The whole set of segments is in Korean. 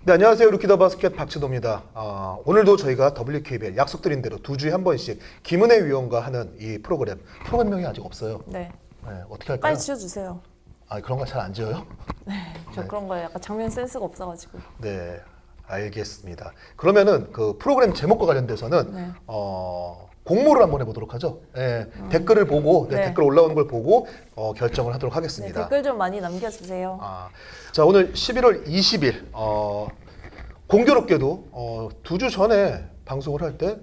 네, 안녕하세요. 루키더 바스켓 박지도입니다. 오늘도 저희가 WKBL 약속드린 대로 두 주에 한 번씩 김은혜 위원과 하는 이 프로그램명이 아직 없어요. 네. 네, 어떻게 할까요? 빨리 지어주세요. 그런 거 잘 안 지어요? 저 네. 그런 거에 약간 장면 센스가 없어가지고. 네, 알겠습니다. 그러면은 그 프로그램 제목과 관련돼서는 네. 공모를 한번 해보도록 하죠. 네, 댓글을 보고 네. 댓글 올라오는 걸 보고 결정을 하도록 네, 하겠습니다. 댓글 좀 많이 남겨주세요. 자, 오늘 11월 20일 공교롭게도 두 주 전에 방송을 할 때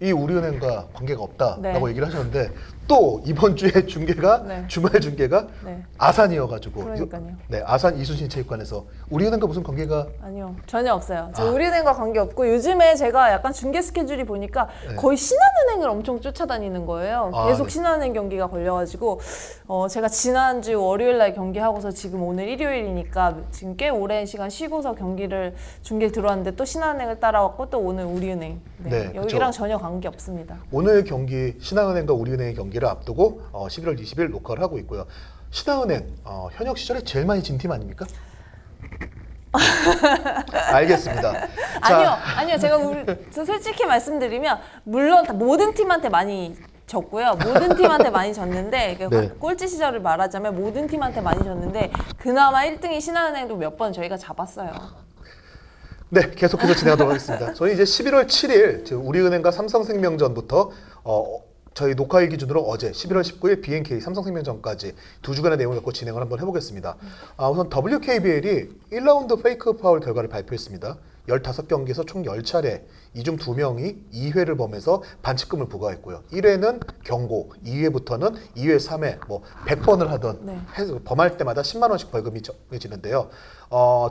이 우리은행과 관계가 없다라고 네. 얘기를 하셨는데 또 이번 주에 중계가 네. 주말 중계가 네. 아산이어가지고 그러니까요. 네, 아산 이순신 체육관에서 우리은행과 무슨 관계가 아니요, 전혀 없어요. 저 우리은행과 관계 없고 요즘에 제가 약간 중계 스케줄이 보니까 네. 거의 신한은행을 엄청 쫓아다니는 거예요. 계속 네. 신한은행 경기가 걸려가지고 제가 지난주 월요일날 경기하고서 지금 오늘 일요일이니까 지금 꽤 오랜 시간 쉬고서 경기를 중계 들어왔는데 또 신한은행을 따라왔고 또 오늘 우리은행. 네, 여기랑 그쵸. 전혀 관계 없습니다. 오늘 경기 신한은행과 우리은행의 경기를 앞두고 11월 20일 녹화를 하고 있고요. 신한은행 현역 시절에 제일 많이 진 팀 아닙니까? 알겠습니다. 아니요. 저 솔직히 말씀드리면 물론 다 모든 팀한테 많이 졌고요. 모든 팀한테 많이 졌는데 네. 꼴찌 시절을 말하자면 모든 팀한테 많이 졌는데 그나마 1등이 신한은행도 몇 번 저희가 잡았어요. 네, 계속해서 진행하도록 하겠습니다. 저희 이제 11월 7일 즉 우리은행과 삼성생명전부터 저희 녹화일 기준으로 어제 11월 19일 BNK 삼성생명전까지 두 주간의 내용을 갖고 진행을 한번 해보겠습니다. 우선 WKBL이 1라운드 페이크 파울 결과를 발표했습니다. 15경기에서 총 10차례, 이 중 2명이 2회를 범해서 반칙금을 부과했고요. 1회는 경고, 2회부터는 2회, 3회, 100번을 하던 네. 범할 때마다 10만 원씩 벌금이 정해지는데요.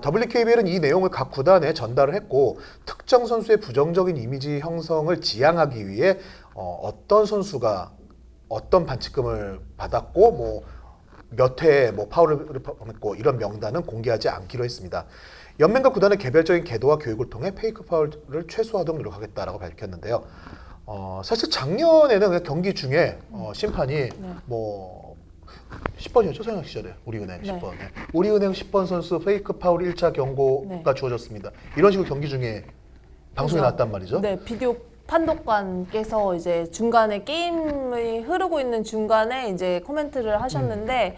WKBL은 이 내용을 각 구단에 전달을 했고 특정 선수의 부정적인 이미지 형성을 지양하기 위해 어떤 선수가 어떤 반칙금을 받았고 몇 회에 파울을 범했고 이런 명단은 공개하지 않기로 했습니다. 연맹과 구단의 개별적인 계도와 교육을 통해 페이크 파울을 최소화하도록 노력하겠다라고 밝혔는데요. 사실 작년에는 그냥 경기 중에 심판이 10번이었죠, 서영 시절에 우리은행 10번. 네. 우리은행 10번 선수 페이크 파울 1차 경고가 주어졌습니다. 이런 식으로 경기 중에 방송이 나왔단 말이죠. 네, 비디오 판독관께서 이제 중간에 게임이 흐르고 있는 중간에 이제 코멘트를 하셨는데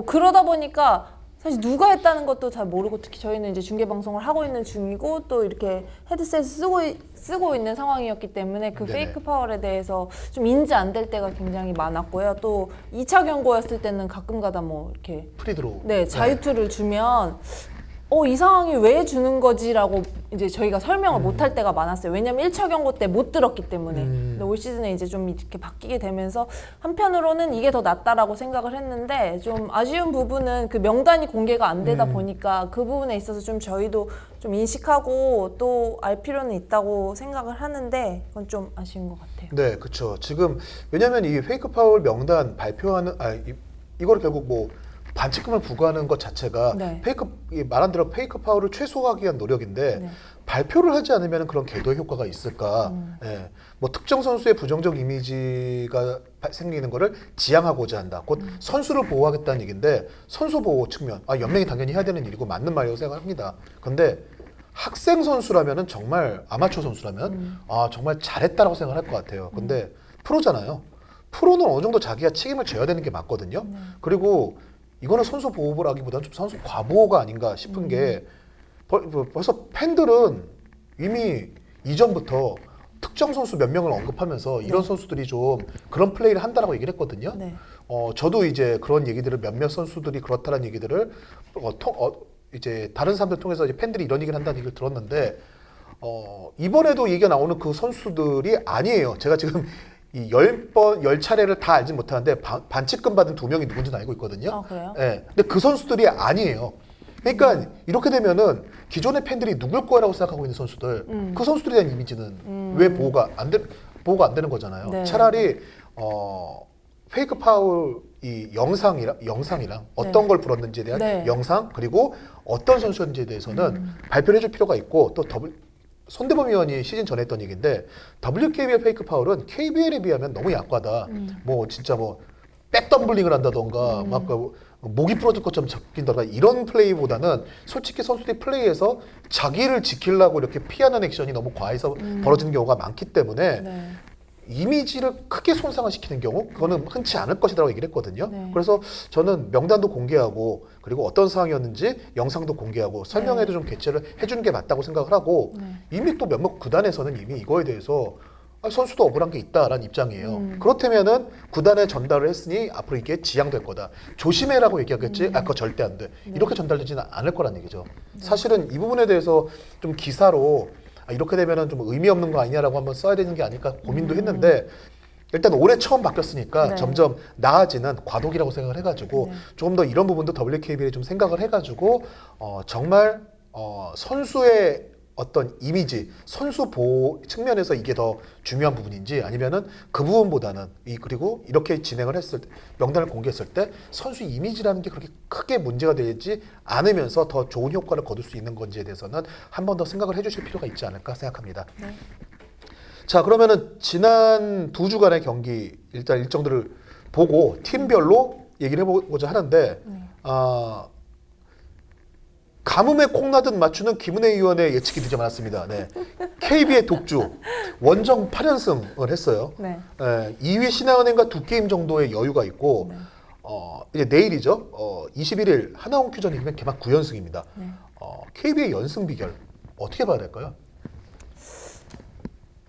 그러다 보니까 사실 누가 했다는 것도 잘 모르고 특히 저희는 이제 중계 방송을 하고 있는 중이고 또 이렇게 헤드셋 쓰고 있는 상황이었기 때문에 그 네네. 페이크 파울에 대해서 좀 인지 안 될 때가 굉장히 많았고요. 또 2차 경고였을 때는 가끔가다 이렇게 프리드로. 자유투를 주면 이 상황이 왜 주는 거지라고 이제 저희가 설명을 못 할 때가 많았어요. 왜냐면 1차 경고 때 못 들었기 때문에. 근데 올 시즌에 이제 좀 이렇게 바뀌게 되면서 한편으로는 이게 더 낫다라고 생각을 했는데 좀 아쉬운 부분은 그 명단이 공개가 안 되다 보니까 그 부분에 있어서 좀 저희도 좀 인식하고 또 알 필요는 있다고 생각을 하는데 그건 좀 아쉬운 것 같아요. 네, 그렇죠. 지금 왜냐하면 이 페이크 파울 명단 발표하는 이거를 결국 반칙금을 부과하는 것 자체가 네. 말한 대로 페이크 파울을 최소화하기 위한 노력인데 네. 발표를 하지 않으면 그런 계도의 효과가 있을까? 예. 특정 선수의 부정적 이미지가 생기는 것을 지양하고자 한다. 곧 선수를 보호하겠다는 얘기인데 선수 보호 측면, 연맹이 당연히 해야 되는 일이고 맞는 말이라고 생각합니다. 근데 학생 선수라면은 정말 아마추어 선수라면 정말 잘했다라고 생각할 것 같아요. 근데 프로잖아요. 프로는 어느 정도 자기가 책임을 져야 되는 게 맞거든요. 그리고 이거는 선수 보호라기보다는 좀 선수 과보호가 아닌가 싶은 게 벌써 팬들은 이미 이전부터 특정 선수 몇 명을 언급하면서 이런 선수들이 좀 그런 플레이를 한다라고 얘기를 했거든요. 네. 저도 이제 그런 얘기들을 몇몇 선수들이 그렇다는 얘기들을 이제 다른 사람들 통해서 이제 팬들이 이런 얘기를 한다는 얘기를 들었는데 이번에도 얘기가 나오는 그 선수들이 아니에요. 제가 지금 이 10차례를 다 알지 못하는데 반칙금 받은 2명이 누군지는 알고 있거든요. 그래요? 네. 근데 그 선수들이 아니에요. 그러니까 이렇게 되면은 기존의 팬들이 누굴 거라고 생각하고 있는 선수들, 그 선수들에 대한 이미지는 왜 보호가 안 되는 거잖아요. 네. 차라리 페이크 파울 이 영상이랑 어떤 걸 불었는지에 대한 영상 그리고 어떤 선수였는지에 대해서는 발표를 해줄 필요가 있고 또 손대범 위원이 시즌 전에 했던 얘기인데 WKBL 페이크 파울은 KBL에 비하면 너무 약하다. 진짜 백덤블링을 한다던가 목이 부러질 것처럼 잡힌다거나 이런 플레이보다는 솔직히 선수들이 플레이에서 자기를 지키려고 이렇게 피하는 액션이 너무 과해서 벌어지는 경우가 많기 때문에 네. 이미지를 크게 손상을 시키는 경우 그거는 흔치 않을 것이라고 얘기를 했거든요. 네. 그래서 저는 명단도 공개하고 그리고 어떤 상황이었는지 영상도 공개하고 설명회도 좀 개최를 해주는 게 맞다고 생각을 하고 네. 이미 또 몇몇 구단에서는 이미 이거에 대해서 선수도 억울한 게 있다라는 입장이에요. 그렇다면은 구단에 전달을 했으니 앞으로 이게 지양될 거다. 조심해라고 얘기하겠지. 그거 절대 안 돼. 이렇게 전달되지는 않을 거란 얘기죠. 사실은 이 부분에 대해서 좀 기사로 이렇게 되면은 좀 의미 없는 거 아니냐라고 한번 써야 되는 게 아닐까 고민도 했는데 일단 올해 처음 바뀌었으니까 네. 점점 나아지는 과도기라고 생각을 해가지고 조금 더 이런 부분도 WKBL이 좀 생각을 해가지고 정말 선수의 어떤 이미지, 선수 보호 측면에서 이게 더 중요한 부분인지 아니면은 그 부분보다는 그리고 이렇게 진행을 했을 때 명단을 공개했을 때 선수 이미지라는 게 그렇게 크게 문제가 되지 않으면서 더 좋은 효과를 거둘 수 있는 건지에 대해서는 한 번 더 생각을 해주실 필요가 있지 않을까 생각합니다. 네. 자, 그러면은 지난 2주간의 경기 일단 일정들을 보고 팀별로 얘기를 해보고자 하는데 가뭄에 콩나듯 맞추는 김은혜 의원의 예측이 되지 않았습니다. 네. KB의 독주 원정 8연승을 했어요. 네. 2위 신한은행과 2게임 정도의 여유가 있고 이제 내일이죠. 21일 하나원큐전 이기면 개막 9연승입니다. 네. KB의 연승 비결 어떻게 봐야 될까요?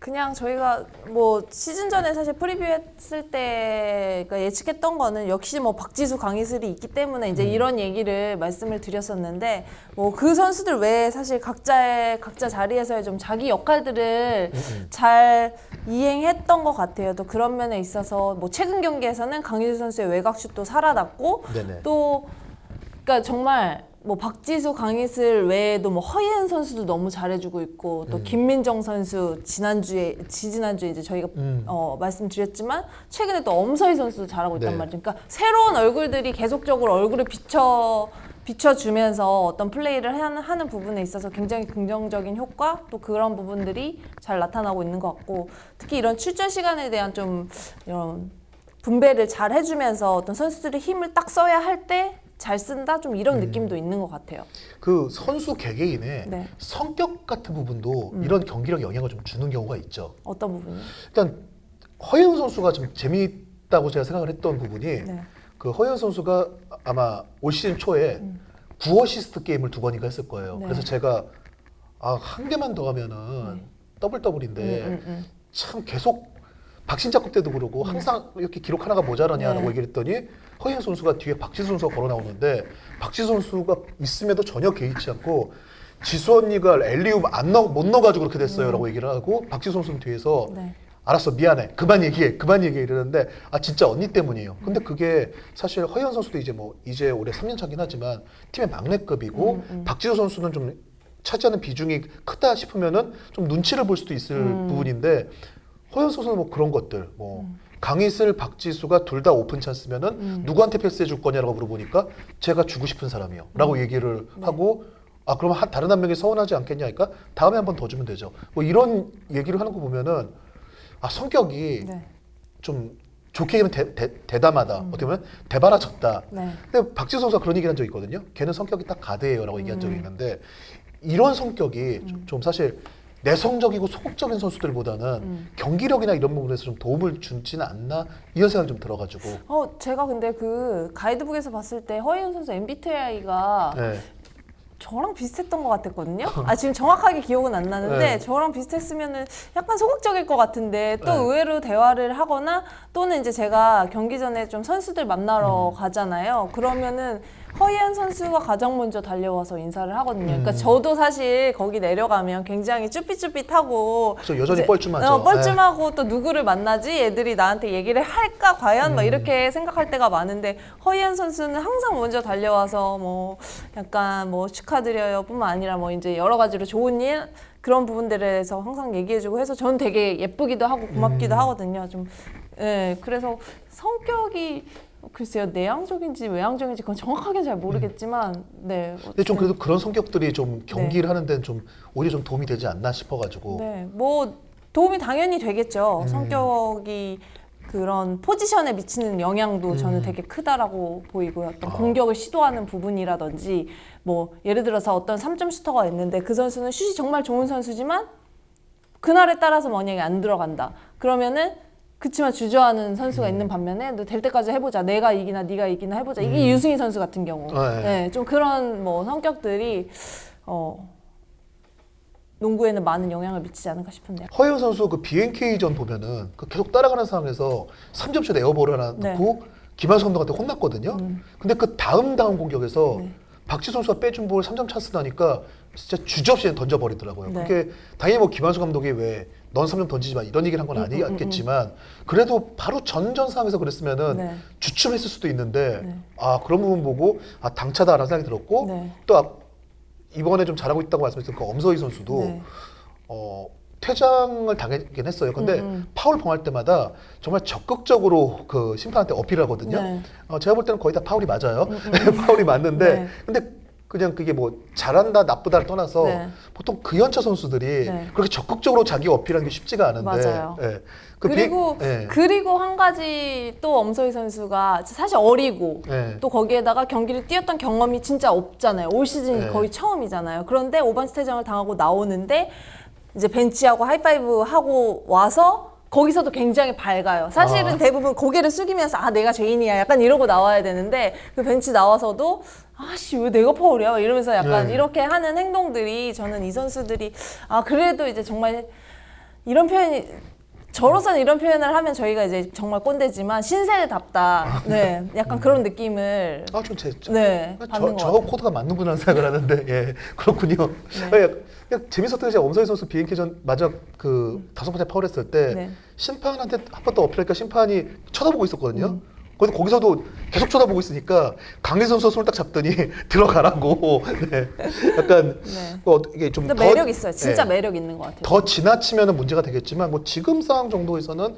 그냥 저희가 뭐 시즌 전에 사실 프리뷰했을 때 예측했던 거는 역시 뭐 박지수, 강희슬이 있기 때문에 이제 이런 얘기를 말씀을 드렸었는데 뭐 그 선수들 외에 사실 각자 자리에서의 좀 자기 역할들을 잘 이행했던 것 같아요. 또 그런 면에 있어서 뭐 최근 경기에서는 강희슬 선수의 외곽슛도 살아났고 네네. 또 그러니까 정말 뭐 박지수, 강희슬 외에도 뭐 허예은 선수도 너무 잘해주고 있고 또 김민정 선수 지지난주에 이제 저희가 말씀드렸지만 최근에 또 엄서희 선수도 잘하고 있단 네. 말이죠. 그러니까 새로운 얼굴들이 계속적으로 얼굴을 비춰주면서 어떤 플레이를 하는 부분에 있어서 굉장히 긍정적인 효과 또 그런 부분들이 잘 나타나고 있는 것 같고 특히 이런 출전 시간에 대한 좀 이런 분배를 잘 해주면서 어떤 선수들의 힘을 딱 써야 할 때 잘 쓴다 좀 이런 느낌도 있는 것 같아요. 그 선수 개개인의 네. 성격 같은 부분도 이런 경기력 영향을 좀 주는 경우가 있죠. 어떤 부분이? 일단 허예은 선수가 좀 재미있다고 제가 생각을 했던 부분이 네. 그 허예은 선수가 아마 올 시즌 초에 9어시스트 게임을 2번인가 했을 거예요. 네. 그래서 제가 한 개만 더 하면은 더블인데 참 계속 박신자급 때도 그러고 항상 이렇게 기록 하나가 모자라냐라고 네. 얘기를 했더니 허예은 선수가 뒤에 박지수 선수가 걸어 나오는데 박지수 선수가 있음에도 전혀 개의치 않고 지수 언니가 엘리움 못 넣어가지고 그렇게 됐어요라고 얘기를 하고 박지수 선수는 뒤에서 네. 알았어 미안해 그만 얘기해 이러는데 진짜 언니 때문이에요. 근데 그게 사실 허예은 선수도 이제 올해 3년 차긴 하지만 팀의 막내급이고 박지수 선수는 좀 차지하는 비중이 크다 싶으면은 좀 눈치를 볼 수도 있을 부분인데 허예은 선수는 뭐 그런 것들 강희슬, 박지수가 둘 다 오픈 찬스면은 누구한테 패스해 줄 거냐라고 물어보니까 제가 주고 싶은 사람이요 라고 얘기를 하고 그러면 다른 한 명이 서운하지 않겠냐 하니까 다음에 한 번 더 주면 되죠. 뭐 이런 얘기를 하는 거 보면은 성격이 네. 좀 좋게 얘기하면 대담하다. 어떻게 보면 대바라졌다. 네. 근데 박지수 선수가 그런 얘기를 한 적이 있거든요. 걔는 성격이 딱 가드예요라고 얘기한 적이 있는데 이런 성격이 좀 사실 내성적이고 소극적인 선수들보다는 경기력이나 이런 부분에서 좀 도움을 주지는 않나 이런 생각이 좀 들어가지고. 제가 근데 그 가이드북에서 봤을 때 허예은 선수 MBTI가 네. 저랑 비슷했던 것 같았거든요. 지금 정확하게 기억은 안 나는데 네. 저랑 비슷했으면은 약간 소극적일 것 같은데 또 네. 의외로 대화를 하거나 또는 이제 제가 경기 전에 좀 선수들 만나러 가잖아요. 그러면은 허예은 선수가 가장 먼저 달려와서 인사를 하거든요. 그러니까 저도 사실 거기 내려가면 굉장히 쭈삣쭈삣하고 그래서 여전히 이제, 뻘쭘하죠. 뻘쭘하고 또 누구를 만나지? 애들이 나한테 얘기를 할까 과연? 막 이렇게 생각할 때가 많은데 허예은 선수는 항상 먼저 달려와서 뭐 약간 뭐 축하드려요 뿐만 아니라 뭐 이제 여러 가지로 좋은 일 그런 부분들에서 항상 얘기해주고 해서 저는 되게 예쁘기도 하고 고맙기도 하거든요. 좀 그래서 성격이 글쎄요 내향적인지 외향적인지 그건 정확하게 잘 모르겠지만 네. 근데 좀 그래도 그런 성격들이 좀 경기를 하는 데는 좀 오히려 좀 도움이 되지 않나 싶어가지고. 네, 뭐 도움이 당연히 되겠죠. 성격이 그런 포지션에 미치는 영향도 저는 되게 크다라고 보이고요. 어떤 공격을 시도하는 부분이라든지 뭐 예를 들어서 어떤 3점 슈터가 있는데 그 선수는 슛이 정말 좋은 선수지만 그날에 따라서 만약에 안 들어간다. 그러면은 그치만 주저하는 선수가 있는 반면에 너 될 때까지 해보자. 내가 이기나 네가 이기나 해보자. 이게 유승희 선수 같은 경우. 네, 좀 그런 뭐 성격들이 농구에는 많은 영향을 미치지 않을까 싶은데요. 허예은 선수 그 BNK전 보면은 그 계속 따라가는 상황에서 3점슛 에어볼을 하나 네. 넣고 김한수 감독한테 혼났거든요. 근데 그 다음 공격에서 박지 선수가 빼준 볼 3점 찬스 나니까 진짜 주저없이 던져버리더라고요. 네. 그게 당연히 뭐 김한수 감독이 왜 넌 3점 던지지 마 이런 얘기를 한 건 아니겠지만 그래도 바로 전전 상황에서 그랬으면은 네. 주춤했을 수도 있는데 아 그런 부분 보고 아 당차다라는 생각이 들었고 네. 또 이번에 좀 잘하고 있다고 말씀하셨던 그 엄서희 선수도 네. 퇴장을 당하긴 했어요. 근데 파울 범할 때마다 정말 적극적으로 그 심판한테 어필을 하거든요. 네. 제가 볼 때는 거의 다 파울이 맞아요. 파울이 맞는데 네. 근데 그냥 그게 뭐 잘한다 나쁘다를 떠나서 네. 보통 근현차 선수들이 네. 그렇게 적극적으로 자기 어필하는 게 쉽지가 않은데 맞아요. 예. 예. 그리고 한 가지 또 엄서희 선수가 사실 어리고 예. 또 거기에다가 경기를 뛰었던 경험이 진짜 없잖아요. 올 시즌이 네. 거의 처음이잖아요. 그런데 오반스 퇴장을 당하고 나오는데 이제 벤치하고 하이파이브 하고 와서 거기서도 굉장히 밝아요. 사실은 대부분 고개를 숙이면서 아 내가 죄인이야 약간 이러고 나와야 되는데 그 벤치 나와서도 아씨 왜 내가 파울이야 이러면서 약간 네. 이렇게 하는 행동들이 저는 이 선수들이 아 그래도 이제 정말 이런 표현이 저로서는 이런 표현을 하면 저희가 이제 정말 꼰대지만 신세대답다. 네, 약간 그런 느낌을 네, 받는 것 저 같아요. 코드가 맞는구나 생각을 하는데 예 그렇군요. 그냥 재밌었던 게 엄서희 선수 BNK전 마지막 그 5번째 파울했을 때 네. 심판한테 한 번 더 어필하니까 심판이 쳐다보고 있었거든요. 근데 거기서도 계속 쳐다보고 있으니까 강민 선수 손을 딱 잡더니 들어가라고. 네. 약간 네. 이게 좀 근데 더, 매력 있어요. 진짜 예, 매력 있는 것 같아요. 더 지나치면 문제가 되겠지만 뭐 지금 상황 정도에서는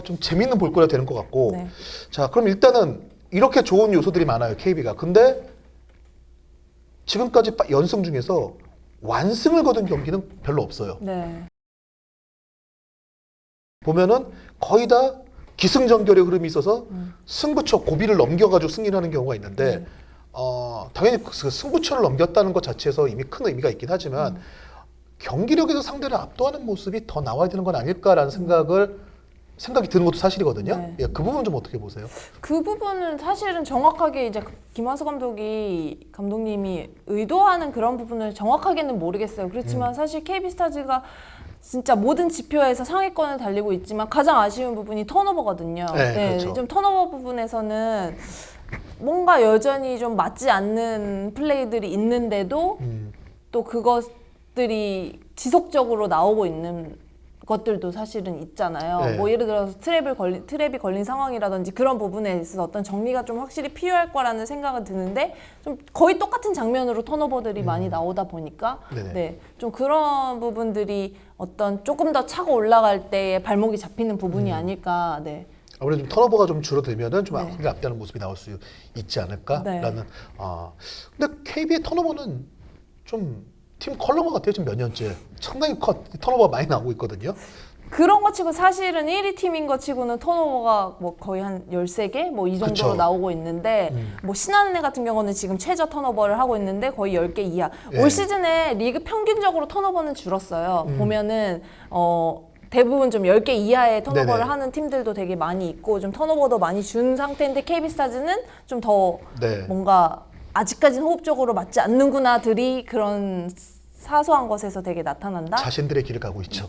좀 재밌는 볼거리가 되는 것 같고. 네. 자, 그럼 일단은 이렇게 좋은 요소들이 많아요, KB가. 근데 지금까지 연승 중에서 완승을 거둔 경기는 별로 없어요. 네. 보면은 거의 다 기승전결의 흐름이 있어서 승부처 고비를 넘겨가지고 승리를 하는 경우가 있는데 당연히 그 승부처를 넘겼다는 것 자체에서 이미 큰 의미가 있긴 하지만 경기력에서 상대를 압도하는 모습이 더 나와야 되는 건 아닐까라는 생각이 드는 것도 사실이거든요. 네. 예, 그 부분 좀 어떻게 보세요? 그 부분은 사실은 정확하게 이제 김한수 감독님이 의도하는 그런 부분을 정확하게는 모르겠어요. 그렇지만 사실 KB스타즈가 진짜 모든 지표에서 상위권을 달리고 있지만 가장 아쉬운 부분이 턴오버거든요. 네, 그렇죠. 좀 턴오버 부분에서는 뭔가 여전히 좀 맞지 않는 플레이들이 있는데도 또 그것들이 지속적으로 나오고 있는 것들도 사실은 있잖아요. 네. 뭐 예를 들어서 트랩이 걸린 상황이라든지 그런 부분에 있어서 어떤 정리가 좀 확실히 필요할 거라는 생각은 드는데 좀 거의 똑같은 장면으로 턴오버들이 많이 나오다 보니까 네네. 네, 좀 그런 부분들이 어떤 조금 더 차고 올라갈 때에 발목이 잡히는 부분이 아닐까. 네. 아무래도 좀 턴오버가 좀 줄어들면은 좀 네. 앞다는 모습이 나올 수 있지 않을까라는. 네. 근데 KB의 턴오버는 좀 팀 컬러가 같아요. 지금 몇 년째 상당히 턴오버가 많이 나오고 있거든요. 그런 거 치고 사실은 1위 팀인 거 치고는 턴오버가 뭐 거의 한 13개 뭐 이 정도로 그쵸. 나오고 있는데 뭐 신한은행 같은 경우는 지금 최저 턴오버를 하고 있는데 거의 10개 이하. 예. 올 시즌에 리그 평균적으로 턴오버는 줄었어요. 보면은 대부분 좀 10개 이하의 턴오버를 네네. 하는 팀들도 되게 많이 있고 좀 턴오버도 많이 준 상태인데 KB스타즈는 좀 더 네. 뭔가 아직까지는 호흡적으로 맞지 않는구나들이 그런 사소한 것에서 되게 나타난다. 자신들의 길을 가고 있죠.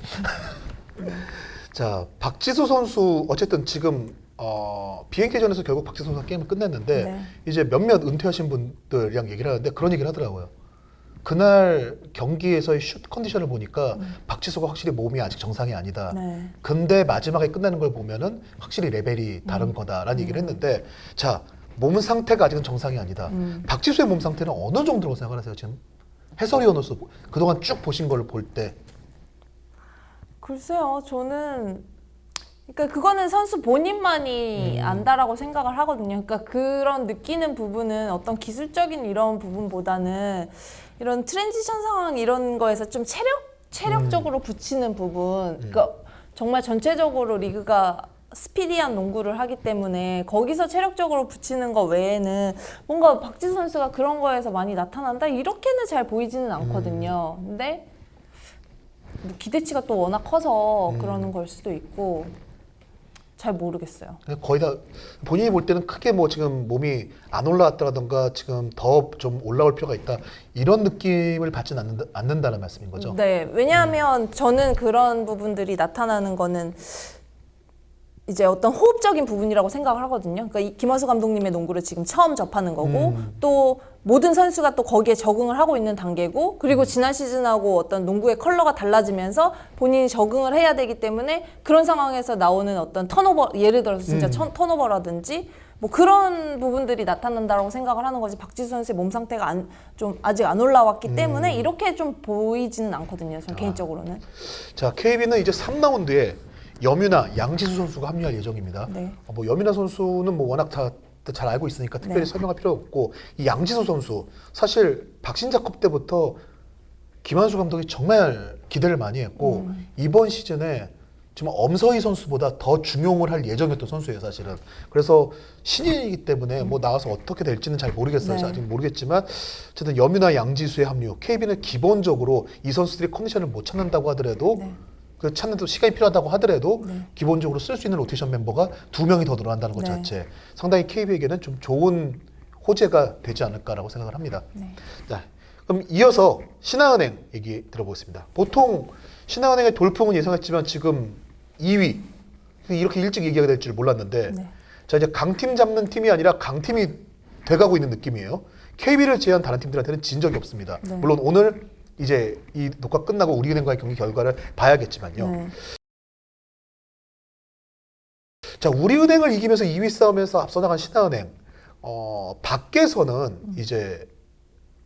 자, 박지수 선수 어쨌든 지금 BNK전에서 결국 박지수 선수가 게임을 끝냈는데 네. 이제 몇몇 은퇴하신 분들이랑 얘기를 하는데 그런 얘기를 하더라고요. 그날 경기에서의 슛 컨디션을 보니까 박지수가 확실히 몸이 아직 정상이 아니다. 네. 근데 마지막에 끝나는 걸 보면은 확실히 레벨이 다른 거다라는 얘기를 했는데 자, 몸 상태가 아직은 정상이 아니다. 박지수의 몸 상태는 어느 정도라고 생각하세요 지금? 해설위원으로서 그동안 쭉 보신 걸 볼 때. 글쎄요, 저는 그러니까 그거는 선수 본인만이 안다라고 생각을 하거든요. 그러니까 그런 느끼는 부분은 어떤 기술적인 이런 부분보다는 이런 트랜지션 상황 이런 거에서 좀 체력적으로 붙이는 부분. 그러니까 정말 전체적으로 리그가 스피디한 농구를 하기 때문에 거기서 체력적으로 붙이는 거 외에는 뭔가 박지수 선수가 그런 거에서 많이 나타난다 이렇게는 잘 보이지는 않거든요. 근데 뭐 기대치가 또 워낙 커서 그러는 걸 수도 있고 잘 모르겠어요. 거의 다 본인이 볼 때는 크게 뭐 지금 몸이 안 올라왔다라던가 지금 더 좀 올라올 필요가 있다 이런 느낌을 받지는 않는다는 말씀인 거죠. 네, 왜냐하면 저는 그런 부분들이 나타나는 거는 이제 어떤 호흡적인 부분이라고 생각을 하거든요. 그러니까 이 김하수 감독님의 농구를 지금 처음 접하는 거고 또 모든 선수가 또 거기에 적응을 하고 있는 단계고 그리고 지난 시즌하고 어떤 농구의 컬러가 달라지면서 본인이 적응을 해야 되기 때문에 그런 상황에서 나오는 어떤 턴오버 예를 들어서 진짜 턴오버라든지 뭐 그런 부분들이 나타난다고 생각을 하는 거지 박지수 선수의 몸 상태가 좀 아직 안 올라왔기 때문에 이렇게 좀 보이지는 않거든요. 저는 개인적으로는. 자, KB는 이제 3라운드에 염유나 양지수 선수가 합류할 예정입니다. 네. 뭐 염유나 선수는 뭐 워낙 다 잘 알고 있으니까 특별히 설명할 필요 없고 이 양지수 선수 사실 박신자컵 때부터 김한수 감독이 정말 기대를 많이 했고 이번 시즌에 정말 엄서희 선수보다 더 중용을 할 예정이었던 선수예요, 사실은. 그래서 신인이기 때문에 뭐 나와서 어떻게 될지는 잘 모르겠어요. 네. 아직 모르겠지만 어쨌든 염유나 양지수의 합류, KB는 기본적으로 이 선수들이 컨디션을 못 찾는다고 하더라도 네. 그 찾는 데 시간이 필요하다고 하더라도 기본적으로 쓸 수 있는 로테이션 멤버가 2명이 더 늘어난다는 것 네. 자체 상당히 KB에게는 좀 좋은 호재가 되지 않을까라고 생각을 합니다. 네. 자, 그럼 이어서 신한은행 얘기 들어보겠습니다. 보통 신한은행의 돌풍은 예상했지만 지금 2위 이렇게 일찍 얘기가 될 줄 몰랐는데 네. 자 이제 강팀 잡는 팀이 아니라 강팀이 돼가고 있는 느낌이에요. KB를 제외한 다른 팀들한테는 진 적이 없습니다. 네. 물론 오늘 이제 이 녹화 끝나고 우리은행과의 경기 결과를 봐야겠지만요. 네. 자, 우리은행을 이기면서 2위 싸움에서 앞서 나간 신한은행. 밖에서는 이제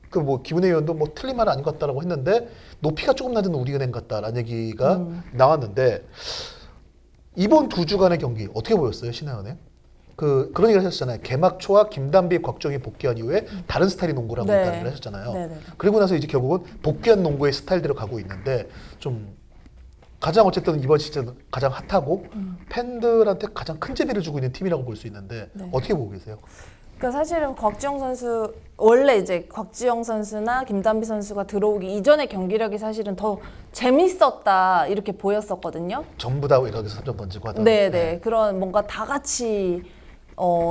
그 뭐 김은혜 의원도 뭐 틀린 말은 아닌 것 같다라고 했는데 높이가 조금 낮은 우리은행 같다라는 얘기가 나왔는데 이번 두 주간의 경기 어떻게 보였어요, 신한은행? 그런 얘기를 하셨잖아요. 개막 초와 김단비, 곽정희 복귀한 이후에 다른 스타일의 농구를 하고 네. 있다는 얘기를 하셨잖아요. 네, 네. 그리고 나서 이제 결국은 복귀한 농구의 스타일대로 가고 있는데 좀 가장 어쨌든 이번 시즌 가장 핫하고 팬들한테 가장 큰 재미를 주고 있는 팀이라고 볼 수 있는데 네. 어떻게 보고 계세요? 그러니까 사실은 곽지영 선수 원래 이제 곽지영 선수나 김단비 선수가 들어오기 이전의 경기력이 사실은 더 재밌었다 이렇게 보였었거든요. 전부 다 외곽에서 3점 던지고 하던. 네네 그런 뭔가 다 같이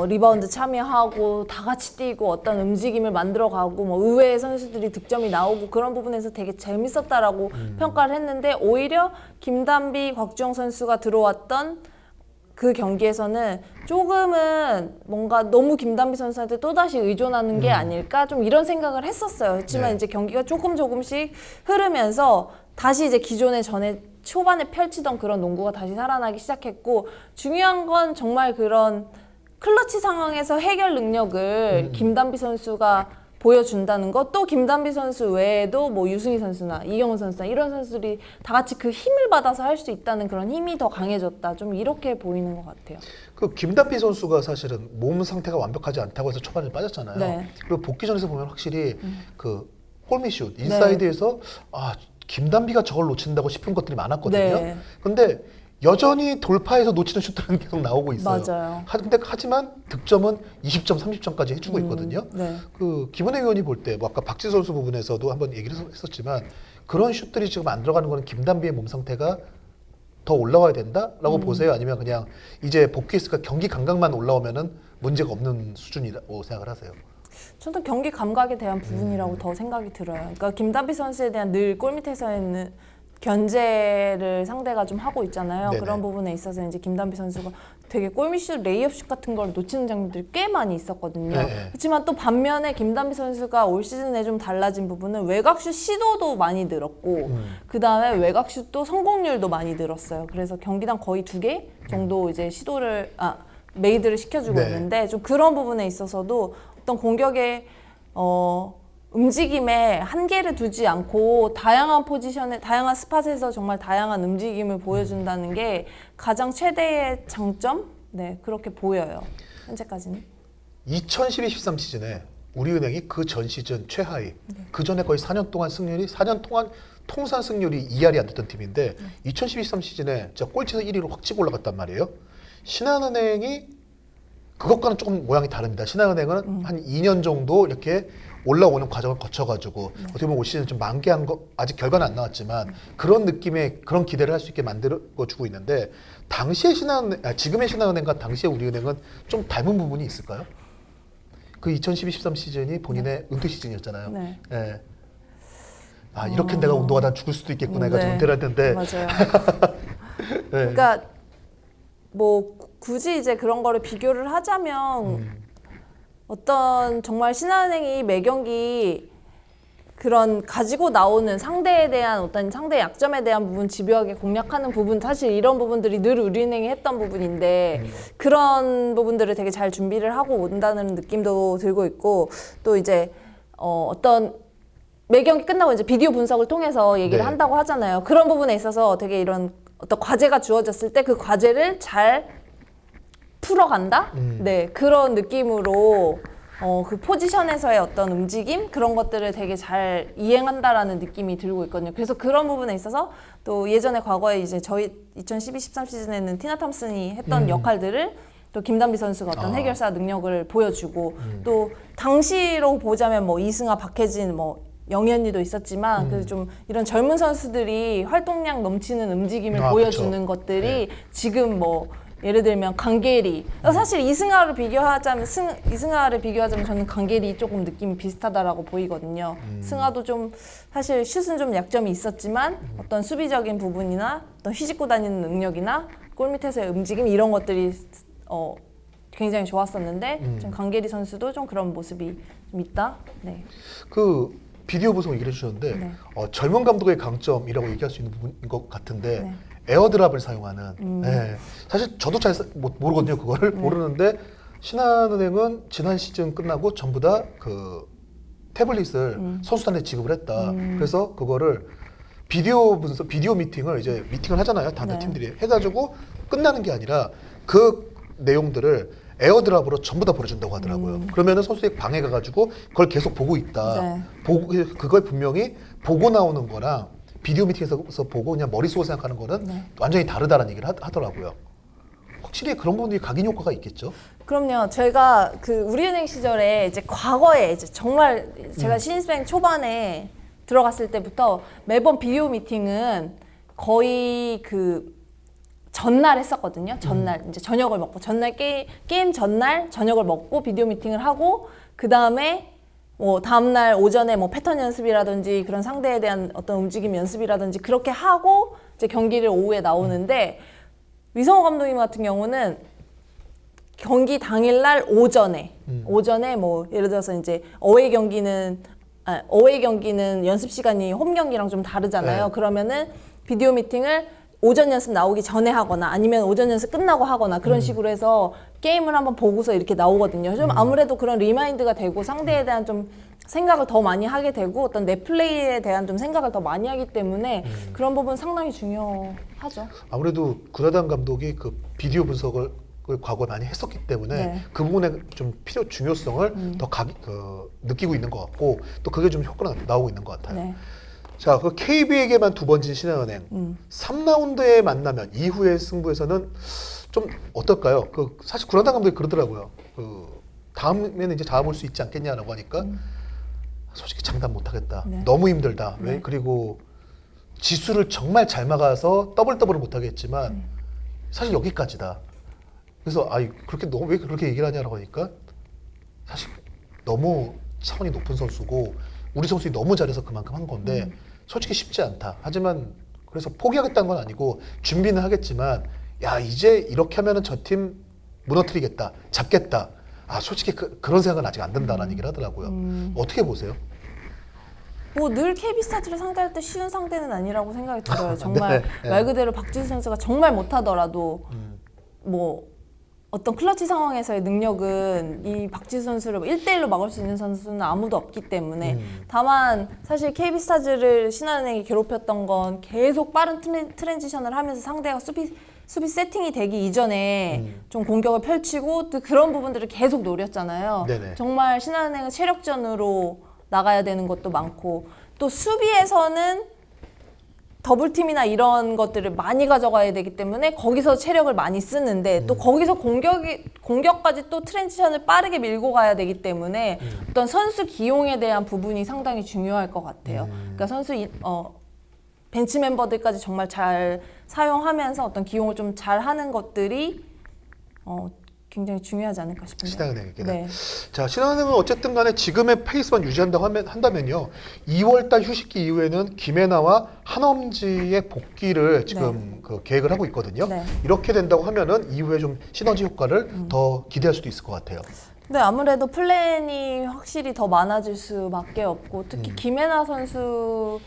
리바운드 참여하고 다 같이 뛰고 어떤 움직임을 만들어가고 뭐 의외의 선수들이 득점이 나오고 그런 부분에서 되게 재밌었다라고 평가를 했는데 오히려 김단비, 곽주영 선수가 들어왔던 그 경기에서는 조금은 뭔가 너무 김단비 선수한테 또다시 의존하는 게 아닐까 좀 이런 생각을 했었어요. 그렇지만 네. 이제 경기가 조금씩 흐르면서 다시 이제 기존의 전에 초반에 펼치던 그런 농구가 다시 살아나기 시작했고 중요한 건 정말 그런 클러치 상황에서 해결 능력을 김단비 선수가 보여준다는 것, 또 김단비 선수 외에도 뭐 유승희 선수나 이경훈 선수나 이런 선수들이 다 같이 그 힘을 받아서 할 수 있다는 그런 힘이 더 강해졌다. 좀 이렇게 보이는 것 같아요. 그 김단비 선수가 사실은 몸 상태가 완벽하지 않다고 해서 초반에 빠졌잖아요. 네. 그리고 복귀전에서 보면 확실히 그 홀미슛 인사이드에서 아 김단비가 저걸 놓친다고 싶은 것들이 많았거든요. 네. 근데 여전히 돌파해서 놓치는 슛들은 계속 나오고 있어요. 맞아요. 근데 하지만 득점은 20점, 30점까지 해주고 있거든요. 네. 그 김은혜 의원이 볼 때 뭐 아까 박지 선수 부분에서도 한번 얘기를 했었지만 그런 슛들이 지금 안 들어가는 거는 김단비의 몸 상태가 더 올라와야 된다라고 보세요? 아니면 그냥 이제 복귀했으니까 경기 감각만 올라오면은 문제가 없는 수준이라고 생각을 하세요? 저는 경기 감각에 대한 부분이라고 더 생각이 들어요. 그러니까 김단비 선수에 대한 늘 골밑에서 있는 견제를 상대가 좀 하고 있잖아요. 네네. 그런 부분에 있어서 이제 김단비 선수가 되게 골밑슛, 레이업슛 같은 걸 놓치는 장면들이 꽤 많이 있었거든요. 네네. 그렇지만 또 반면에 김단비 선수가 올 시즌에 좀 달라진 부분은 외곽슛 시도도 많이 늘었고 그 다음에 외곽슛도 성공률도 많이 늘었어요. 그래서 경기당 거의 2개 정도 이제 메이드를 시켜주고 네. 있는데 좀 그런 부분에 있어서도 어떤 공격의 움직임에 한계를 두지 않고 다양한 포지션에 다양한 스팟에서 정말 다양한 움직임을 보여준다는 게 가장 최대의 장점? 네, 그렇게 보여요. 현재까지는. 2012-13 시즌에 우리은행이 그 전 시즌 최하위, 그 전에 거의 4년 동안 통산 승률이 2할이 안 됐던 팀인데 2012-13 시즌에 진짜 꼴찌에서 1위로 확 치고 올라갔단 말이에요. 신한은행이 그것과는 조금 모양이 다릅니다. 신한은행은 한 2년 정도 이렇게 올라오는 과정을 거쳐가지고 어떻게 보면 올 시즌 좀 만개한 거 아직 결과는 안 나왔지만 그런 느낌의 그런 기대를 할 수 있게 만들어주고 있는데 당시의 지금의 신한은행과 당시의 우리은행은 좀 닮은 부분이 있을까요? 그 2012-13 시즌이 본인의 은퇴 시즌이었잖아요. 네. 예. 아 이렇게 내가 운동하다 죽을 수도 있겠구나 해가지고 네. 은퇴를 했는데 맞아요. 네. 그러니까 뭐 굳이 이제 그런 거를 비교를 하자면 어떤 정말 신한은행이 매 경기 그런 가지고 나오는 상대에 대한 어떤 상대 약점에 대한 부분 집요하게 공략하는 부분 사실 이런 부분들이 늘 우리은행이 했던 부분인데 그런 부분들을 되게 잘 준비를 하고 온다는 느낌도 들고 있고 또 이제 어떤 매 경기 끝나고 이제 비디오 분석을 통해서 얘기를 네. 한다고 하잖아요. 그런 부분에 있어서 되게 이런 어떤 과제가 주어졌을 때 그 과제를 잘 풀어간다? 네, 그런 느낌으로 그 포지션에서의 어떤 움직임 그런 것들을 되게 잘 이행한다라는 느낌이 들고 있거든요. 그래서 그런 부분에 있어서 또 예전에 과거에 이제 저희 2012-13 시즌에는 티나 탐슨이 했던 역할들을 또 김단비 선수가 어떤 해결사 능력을 보여주고 또 당시로 보자면 뭐 이승아, 박혜진, 뭐 영현이도 있었지만 그래서 좀 이런 젊은 선수들이 활동량 넘치는 움직임을 보여주는 그쵸. 것들이 지금 뭐 예를 들면 강계리 사실 이승아를 비교하자면 저는 강계리 조금 느낌이 비슷하다라고 보이거든요. 승아도 좀 사실 슛은 좀 약점이 있었지만 어떤 수비적인 부분이나 어떤 휘짓고 다니는 능력이나 골 밑에서의 움직임 이런 것들이 굉장히 좋았었는데 좀 강계리 선수도 좀 그런 모습이 좀 있다. 네. 그 비디오 분석 얘기를 해주셨는데 네. 젊은 감독의 강점이라고 얘기할 수 있는 부분인 것 같은데 네. 에어드랍을 사용하는 예. 사실 저도 잘 모르거든요. 그거를 모르는데 신한은행은 지난 시즌 끝나고 전부 다 그 태블릿을 선수단에 지급을 했다. 그래서 그거를 비디오 분석, 비디오 미팅을 이제 미팅을 하잖아요. 다른 네. 팀들이 해가지고 끝나는 게 아니라 그 내용들을 에어드랍으로 전부 다 보내준다고 하더라고요. 그러면은 선수의 방에 가가지고 그걸 계속 보고 있다. 네. 그걸 분명히 보고 나오는 거랑 비디오 미팅에서 보고 그냥 머릿속으로 생각하는 거는 네. 완전히 다르다는 얘기를 하더라고요. 확실히 그런 부분이 각인 효과가 있겠죠. 그럼요. 제가 그 우리은행 시절에 이제 과거에 이제 정말 제가 신입생 초반에 들어갔을 때부터 매번 비디오 미팅은 거의 그 전날 했었거든요. 전날 이제 저녁을 먹고 전날 게임 전날 저녁을 먹고 비디오 미팅을 하고 그 다음에 뭐 다음날 오전에 뭐 패턴 연습이라든지 그런 상대에 대한 어떤 움직임 연습이라든지 그렇게 하고 이제 경기를 오후에 나오는데 위성호 감독님 같은 경우는 경기 당일날 오전에 뭐 예를 들어서 이제 어웨이 경기는 연습 시간이 홈 경기랑 좀 다르잖아요. 네. 그러면은 비디오 미팅을 오전 연습 나오기 전에 하거나 아니면 오전 연습 끝나고 하거나 그런 식으로 해서 게임을 한번 보고서 이렇게 나오거든요. 좀 아무래도 그런 리마인드가 되고 상대에 대한 좀 생각을 더 많이 하게 되고 어떤 내 플레이에 대한 좀 생각을 더 많이 하기 때문에 그런 부분 상당히 중요하죠. 아무래도 구다단 감독이 그 비디오 분석을 과거에 많이 했었기 때문에 네. 그 부분의 좀 중요성을 더 느끼고 있는 것 같고 또 그게 좀 효과가 나오고 있는 것 같아요. 네. 자, 그 KB에게만 2번 진 신한은행 3라운드에 만나면 이후의 승부에서는 좀 어떨까요? 그 사실 구라단 감독이 그러더라고요. 그 다음에는 이제 잡아볼 수 있지 않겠냐라고 하니까 솔직히 장담 못하겠다. 네. 너무 힘들다. 네. 그리고 지수를 정말 잘 막아서 더블을 못하겠지만 사실 여기까지다. 그래서 그렇게 너무 왜 그렇게 얘기를 하냐라고 하니까 사실 너무 차원이 높은 선수고 우리 선수들이 너무 잘해서 그만큼 한 건데 솔직히 쉽지 않다. 하지만 그래서 포기하겠다는 건 아니고 준비는 하겠지만 야 이제 이렇게 하면은 저 팀 무너뜨리겠다, 잡겠다. 솔직히 그런 생각은 아직 안 든다라는 얘기를 하더라고요. 어떻게 보세요? 뭐 늘 KB스타즈를 상대할 때 쉬운 상대는 아니라고 생각이 들어요. 정말 네. 말 그대로 박지수 선수가 정말 못하더라도 뭐 어떤 클러치 상황에서의 능력은 이 박지수 선수를 1대1로 막을 수 있는 선수는 아무도 없기 때문에 다만 사실 KB스타즈를 신한은행이 괴롭혔던 건 계속 빠른 트랜지션을 하면서 상대가 수비 세팅이 되기 이전에 좀 공격을 펼치고 또 그런 부분들을 계속 노렸잖아요. 네네. 정말 신한은행은 체력전으로 나가야 되는 것도 많고 또 수비에서는 더블팀이나 이런 것들을 많이 가져가야 되기 때문에 거기서 체력을 많이 쓰는데 또 거기서 공격까지 또 트랜지션을 빠르게 밀고 가야 되기 때문에 어떤 선수 기용에 대한 부분이 상당히 중요할 것 같아요. 그러니까 벤치 멤버들까지 정말 잘 사용하면서 어떤 기용을 좀 잘하는 것들이 굉장히 중요하지 않을까 싶은데. 신한은행에게는. 네. 자, 신한은행은 어쨌든 간에 지금의 페이스만 유지한다고 한다면요. 2월달 휴식기 이후에는 김혜나와 한엄지의 복귀를 지금 그 계획을 하고 있거든요. 네. 이렇게 된다고 하면은 이후에 좀 시너지 효과를 더 기대할 수도 있을 것 같아요. 근데 아무래도 플랜이 확실히 더 많아질 수밖에 없고 특히 김혜나 선수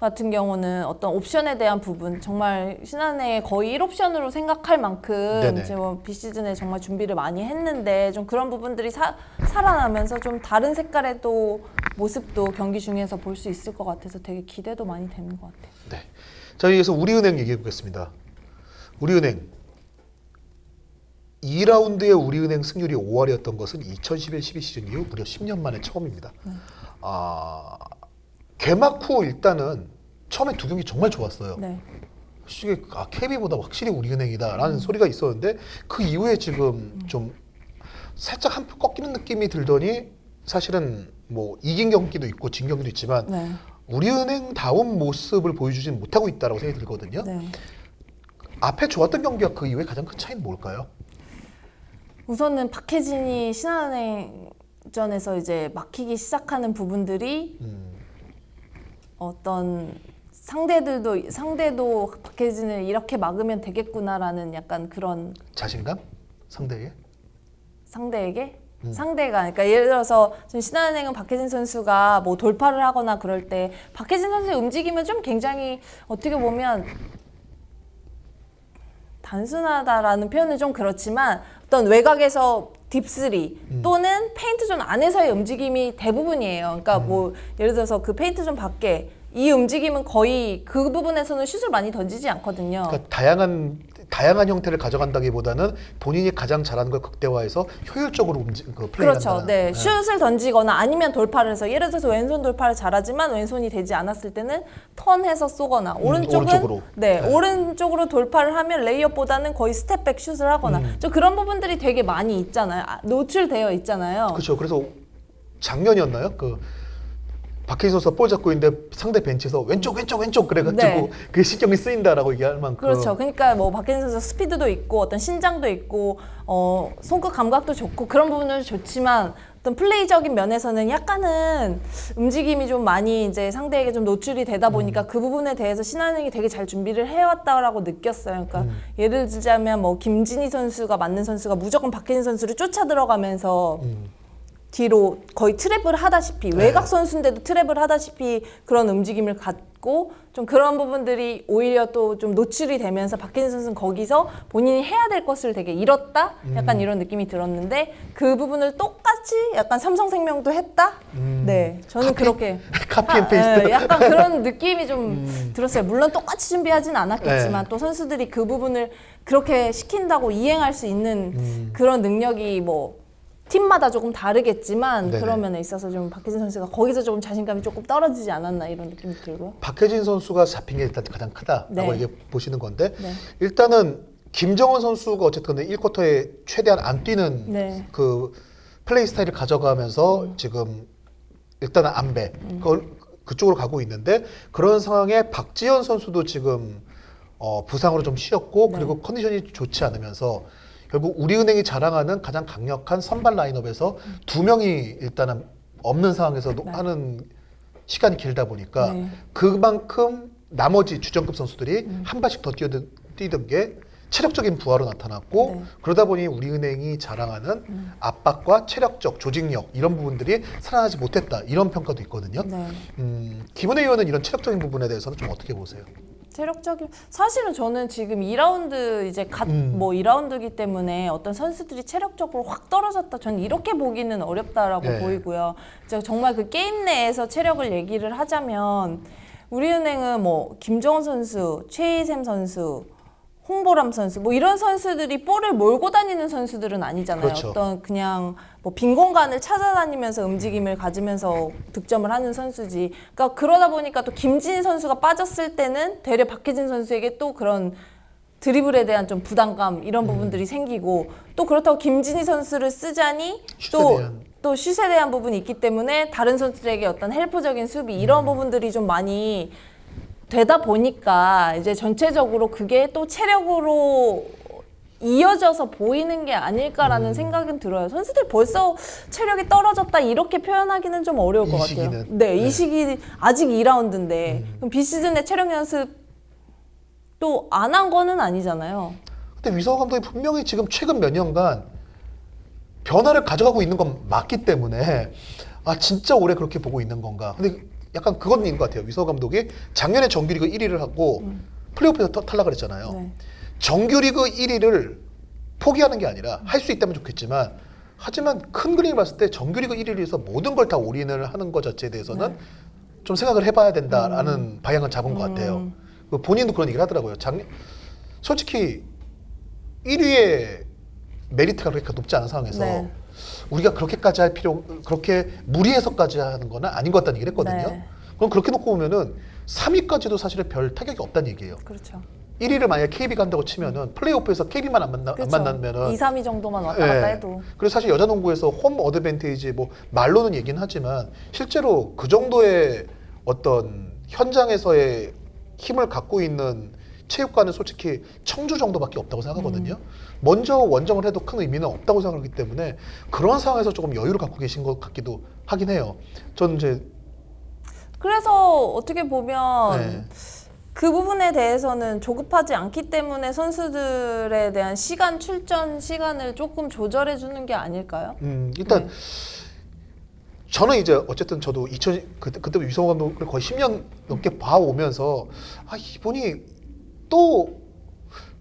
같은 경우는 어떤 옵션에 대한 부분 정말 신한은행의 거의 1옵션으로 생각할 만큼 네네. 이제 뭐 비시즌에 정말 준비를 많이 했는데 좀 그런 부분들이 살아나면서 좀 다른 색깔의 또 모습도 경기 중에서 볼 수 있을 것 같아서 되게 기대도 많이 되는 것 같아요. 네. 자, 여기서 우리은행 얘기해 보겠습니다. 우리은행 2라운드의 우리은행 승률이 5할이었던 것은 2011-12 시즌 이후 무려 10년 만에 처음입니다. 개막 후 일단은 처음에 두 경기 정말 좋았어요. 네. 솔직히 KB보다 확실히 우리은행이다라는 소리가 있었는데 그 이후에 지금 좀 살짝 한 표 꺾이는 느낌이 들더니 사실은 뭐 이긴 경기도 있고 진 경기도 있지만 네. 우리은행다운 모습을 보여주지는 못하고 있다고 생각이 들거든요. 네. 앞에 좋았던 경기와 그 이후에 가장 큰 차이는 뭘까요? 우선은 박혜진이 신한은행전에서 이제 막히기 시작하는 부분들이 어떤 상대도 박혜진을 이렇게 막으면 되겠구나라는 약간 그런 자신감? 상대에게? 상대에게 상대가 그러니까 예를 들어서 지금 신한은행은 박혜진 선수가 뭐 돌파를 하거나 그럴 때 박혜진 선수의 움직임은 좀 굉장히 어떻게 보면 단순하다라는 표현은 좀 그렇지만 어떤 외곽에서 딥3 또는 페인트존 안에서의 움직임이 대부분이에요. 그러니까 뭐 예를 들어서 그 페인트존 밖에 이 움직임은 거의 그 부분에서는 슛을 많이 던지지 않거든요. 그러니까 다양한 형태를 가져간다기보다는 본인이 가장 잘하는 걸 극대화해서 효율적으로 플레이한다는. 그렇죠. 네. 슛을 던지거나 아니면 돌파를 해서 예를 들어서 왼손 돌파를 잘하지만 왼손이 되지 않았을 때는 턴해서 쏘거나 오른쪽으로. 네, 오른쪽으로 돌파를 하면 레이업보다는 거의 스텝백 슛을 하거나 좀 그런 부분들이 되게 많이 있잖아요. 노출되어 있잖아요. 그렇죠. 그래서 작년이었나요? 그 박혜진 선수가 볼 잡고 있는데 상대 벤치에서 왼쪽 그래가지고 네. 그게 신경이 쓰인다라고 얘기할 만큼. 그렇죠. 그러니까 뭐 박혜진 선수 스피드도 있고 어떤 신장도 있고 손끝 감각도 좋고 그런 부분은 좋지만 어떤 플레이적인 면에서는 약간은 움직임이 좀 많이 이제 상대에게 좀 노출이 되다 보니까 그 부분에 대해서 신한은행이 되게 잘 준비를 해왔다라고 느꼈어요. 그러니까 예를 들자면 뭐 김진희 선수가 맞는 선수가 무조건 박혜진 선수를 쫓아 들어가면서 뒤로 거의 트랩을 하다시피 외곽 선수인데도 트랩을 하다시피 그런 움직임을 갖고 좀 그런 부분들이 오히려 또 좀 노출이 되면서 박혜진 선수는 거기서 본인이 해야 될 것을 되게 잃었다? 약간 이런 느낌이 들었는데 그 부분을 똑같이 약간 삼성생명도 했다? 네, 저는 그렇게 카피 앤 페이스트. 네, 약간 그런 느낌이 좀 들었어요. 물론 똑같이 준비하진 않았겠지만 네. 또 선수들이 그 부분을 그렇게 시킨다고 이행할 수 있는 그런 능력이 뭐 팀마다 조금 다르겠지만 네네. 그런 면에 있어서 좀 박혜진 선수가 거기서 조금 자신감이 조금 떨어지지 않았나 이런 느낌이 들고요. 박혜진 선수가 잡힌 게 일단 가장 크다라고 네. 이게 보시는 건데 네. 일단은 김정은 선수가 어쨌든 1쿼터에 최대한 안 뛰는 네. 그 플레이 스타일을 가져가면서 지금 일단은 안배 그쪽으로 가고 있는데 그런 상황에 박지현 선수도 지금 부상으로 좀 쉬었고 그리고 컨디션이 좋지 않으면서 결국 우리은행이 자랑하는 가장 강력한 선발 라인업에서 두 명이 일단은 없는 상황에서 하는 시간이 길다 보니까 그만큼 나머지 주전급 선수들이 한 발씩 더 뛰던 게 체력적인 부하로 나타났고 그러다 보니 우리은행이 자랑하는 압박과 체력적 조직력 이런 부분들이 살아나지 못했다 이런 평가도 있거든요. 김은혜 의원은 이런 체력적인 부분에 대해서는 좀 어떻게 보세요? 체력적인 사실은 저는 지금 2라운드 이제 뭐 2라운드이기 때문에 어떤 선수들이 체력적으로 확 떨어졌다 저는 이렇게 보기는 어렵다라고 네. 보이고요. 이제 정말 그 게임 내에서 체력을 얘기를 하자면 우리은행은 뭐 김정은 선수, 최희샘 선수, 홍보람 선수 뭐 이런 선수들이 볼을 몰고 다니는 선수들은 아니잖아요. 그렇죠. 어떤 그냥 뭐 빈 공간을 찾아다니면서 움직임을 가지면서 득점을 하는 선수지. 그러니까 그러다 보니까 또 김진희 선수가 빠졌을 때는 되려 박혜진 선수에게 또 그런 드리블에 대한 좀 부담감 이런 부분들이 생기고 또 그렇다고 김진희 선수를 쓰자니 또 슛에 대한 부분이 있기 때문에 다른 선수들에게 어떤 헬프적인 수비 이런 부분들이 좀 많이 되다 보니까 이제 전체적으로 그게 또 체력으로 이어져서 보이는 게 아닐까라는 생각은 들어요. 선수들 벌써 체력이 떨어졌다 이렇게 표현하기는 좀 어려울 것 같아요. 시기는? 네, 이 시기 아직 2라운드인데 그럼 비시즌에 체력 연습 또 안 한 거는 아니잖아요. 근데 위성호 감독이 분명히 지금 최근 몇 년간 변화를 가져가고 있는 건 맞기 때문에 아 진짜 올해 그렇게 보고 있는 건가. 근데 약간 그건 있는 것 같아요. 위성호 감독이 작년에 정규리그 1위를 하고 플레이오프에서 탈락을 했잖아요. 네. 정규리그 1위를 포기하는 게 아니라 할 수 있다면 좋겠지만 하지만 큰 그림을 봤을 때 정규리그 1위를 위해서 모든 걸 다 올인을 하는 것 자체에 대해서는 좀 생각을 해봐야 된다라는 방향을 잡은 것 같아요. 그 본인도 그런 얘기를 하더라고요. 솔직히 1위의 메리트가 그렇게 높지 않은 상황에서 네. 우리가 그렇게까지 할 필요, 그렇게 무리해서까지 하는 건 아닌 것 같다는 얘기를 했거든요. 네. 그럼 그렇게 놓고 보면은 3위까지도 사실은 별 타격이 없다는 얘기예요. 그렇죠. 1위를 만약에 KB가 한다고 치면은 플레이오프에서 KB만 안 그렇죠. 만나면은 2, 3위 정도만 왔다 갔다 해도 그래서 사실 여자 농구에서 홈 어드밴티지 뭐 말로는 얘기는 하지만 실제로 그 정도의 어떤 현장에서의 힘을 갖고 있는 체육관은 솔직히 청주 정도밖에 없다고 생각하거든요. 먼저 원정을 해도 큰 의미는 없다고 생각하기 때문에 그런 상황에서 조금 여유를 갖고 계신 것 같기도 하긴 해요. 저는 이제 그래서 어떻게 보면 네. 그 부분에 대해서는 조급하지 않기 때문에 선수들에 대한 출전 시간을 조금 조절해 주는 게 아닐까요? 일단 네. 저는 이제 어쨌든 저도 그때 유성호 감독을 거의 10년 넘게 봐오면서 아 이분이 또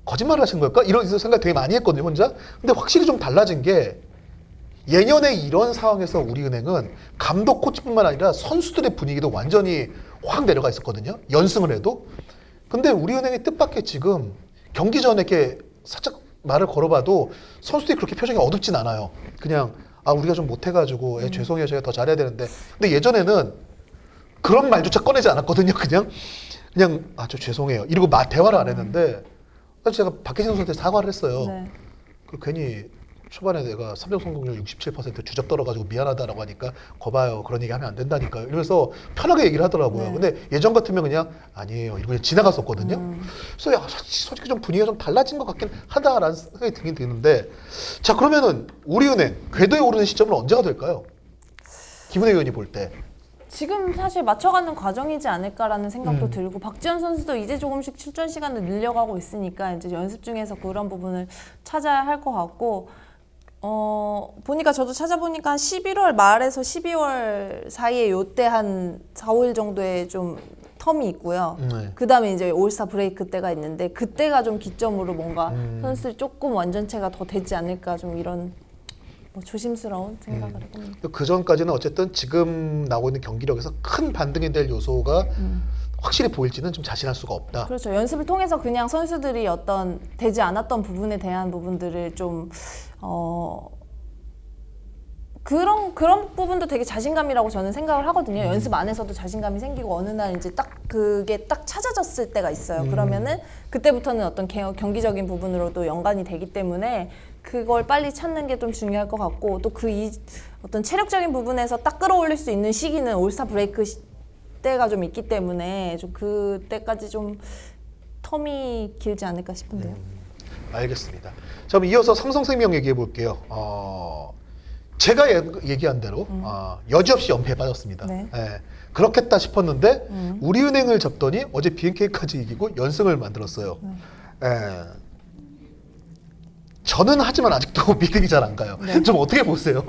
거짓말을 하신 걸까? 이런 생각 되게 많이 했거든요 혼자. 근데 확실히 좀 달라진 게 예년에 이런 상황에서 우리은행은 감독 코치뿐만 아니라 선수들의 분위기도 완전히 확 내려가 있었거든요. 연승을 해도. 근데 우리은행이 뜻밖의 지금 경기 전에 이렇게 살짝 말을 걸어봐도 선수들이 그렇게 표정이 어둡진 않아요. 그냥 아 우리가 좀 못해가지고 죄송해요 저희가 더 잘해야 되는데. 근데 예전에는 그런 말조차 꺼내지 않았거든요. 그냥 아 저 죄송해요 이러고 대화를 안 했는데 사실 제가 박혜진 선수한테 사과를 했어요. 네. 그 괜히 초반에 내가 3점 성공률 67% 주접 떨어가지고 미안하다라고 하니까 거봐요 그런 얘기 하면 안 된다니까요 이러면서 편하게 얘기를 하더라고요. 네. 근데 예전 같으면 그냥 아니에요 이러고 그냥 지나갔었거든요. 그래서 야, 솔직히 좀 분위기가 좀 달라진 것 같긴 하다라는 생각이 들긴 드는데 자 그러면은 우리은행 궤도에 오르는 시점은 언제가 될까요? 김은혜 의원이 볼 때. 지금 사실 맞춰가는 과정이지 않을까라는 생각도 들고 박지원 선수도 이제 조금씩 출전 시간을 늘려가고 있으니까 이제 연습 중에서 그런 부분을 찾아야 할 것 같고 보니까 저도 찾아보니까 한 11월 말에서 12월 사이에 요때 한 4, 5일 정도의 좀 텀이 있고요. 그 다음에 이제 올스타 브레이크 때가 있는데 그때가 좀 기점으로 뭔가 선수들이 조금 완전체가 더 되지 않을까 좀 이런 뭐 조심스러운 생각을 해봅니다. 그 전까지는 어쨌든 지금 나오고 있는 경기력에서 큰 반등이 될 요소가 확실히 보일지는 좀 자신할 수가 없다. 그렇죠. 연습을 통해서 그냥 선수들이 어떤 되지 않았던 부분에 대한 부분들을 좀 그런 부분도 되게 자신감이라고 저는 생각을 하거든요. 연습 안에서도 자신감이 생기고 어느 날 이제 그게 딱 찾아졌을 때가 있어요. 그러면은 그때부터는 어떤 경기적인 부분으로도 연관이 되기 때문에 그걸 빨리 찾는 게 좀 중요할 것 같고 또 어떤 체력적인 부분에서 딱 끌어올릴 수 있는 시기는 올스타 브레이크 때가 좀 있기 때문에 좀 그때까지 좀 텀이 길지 않을까 싶은데요. 알겠습니다. 자, 그럼 이어서 삼성생명 얘기해 볼게요. 제가 얘기한 대로 여지없이 연패에 빠졌습니다. 네. 예, 그렇겠다 싶었는데 우리은행을 접더니 어제 BNK까지 이기고 연승을 만들었어요. 예. 저는 하지만 아직도 믿음이 잘 안 가요. 네. 좀 어떻게 보세요?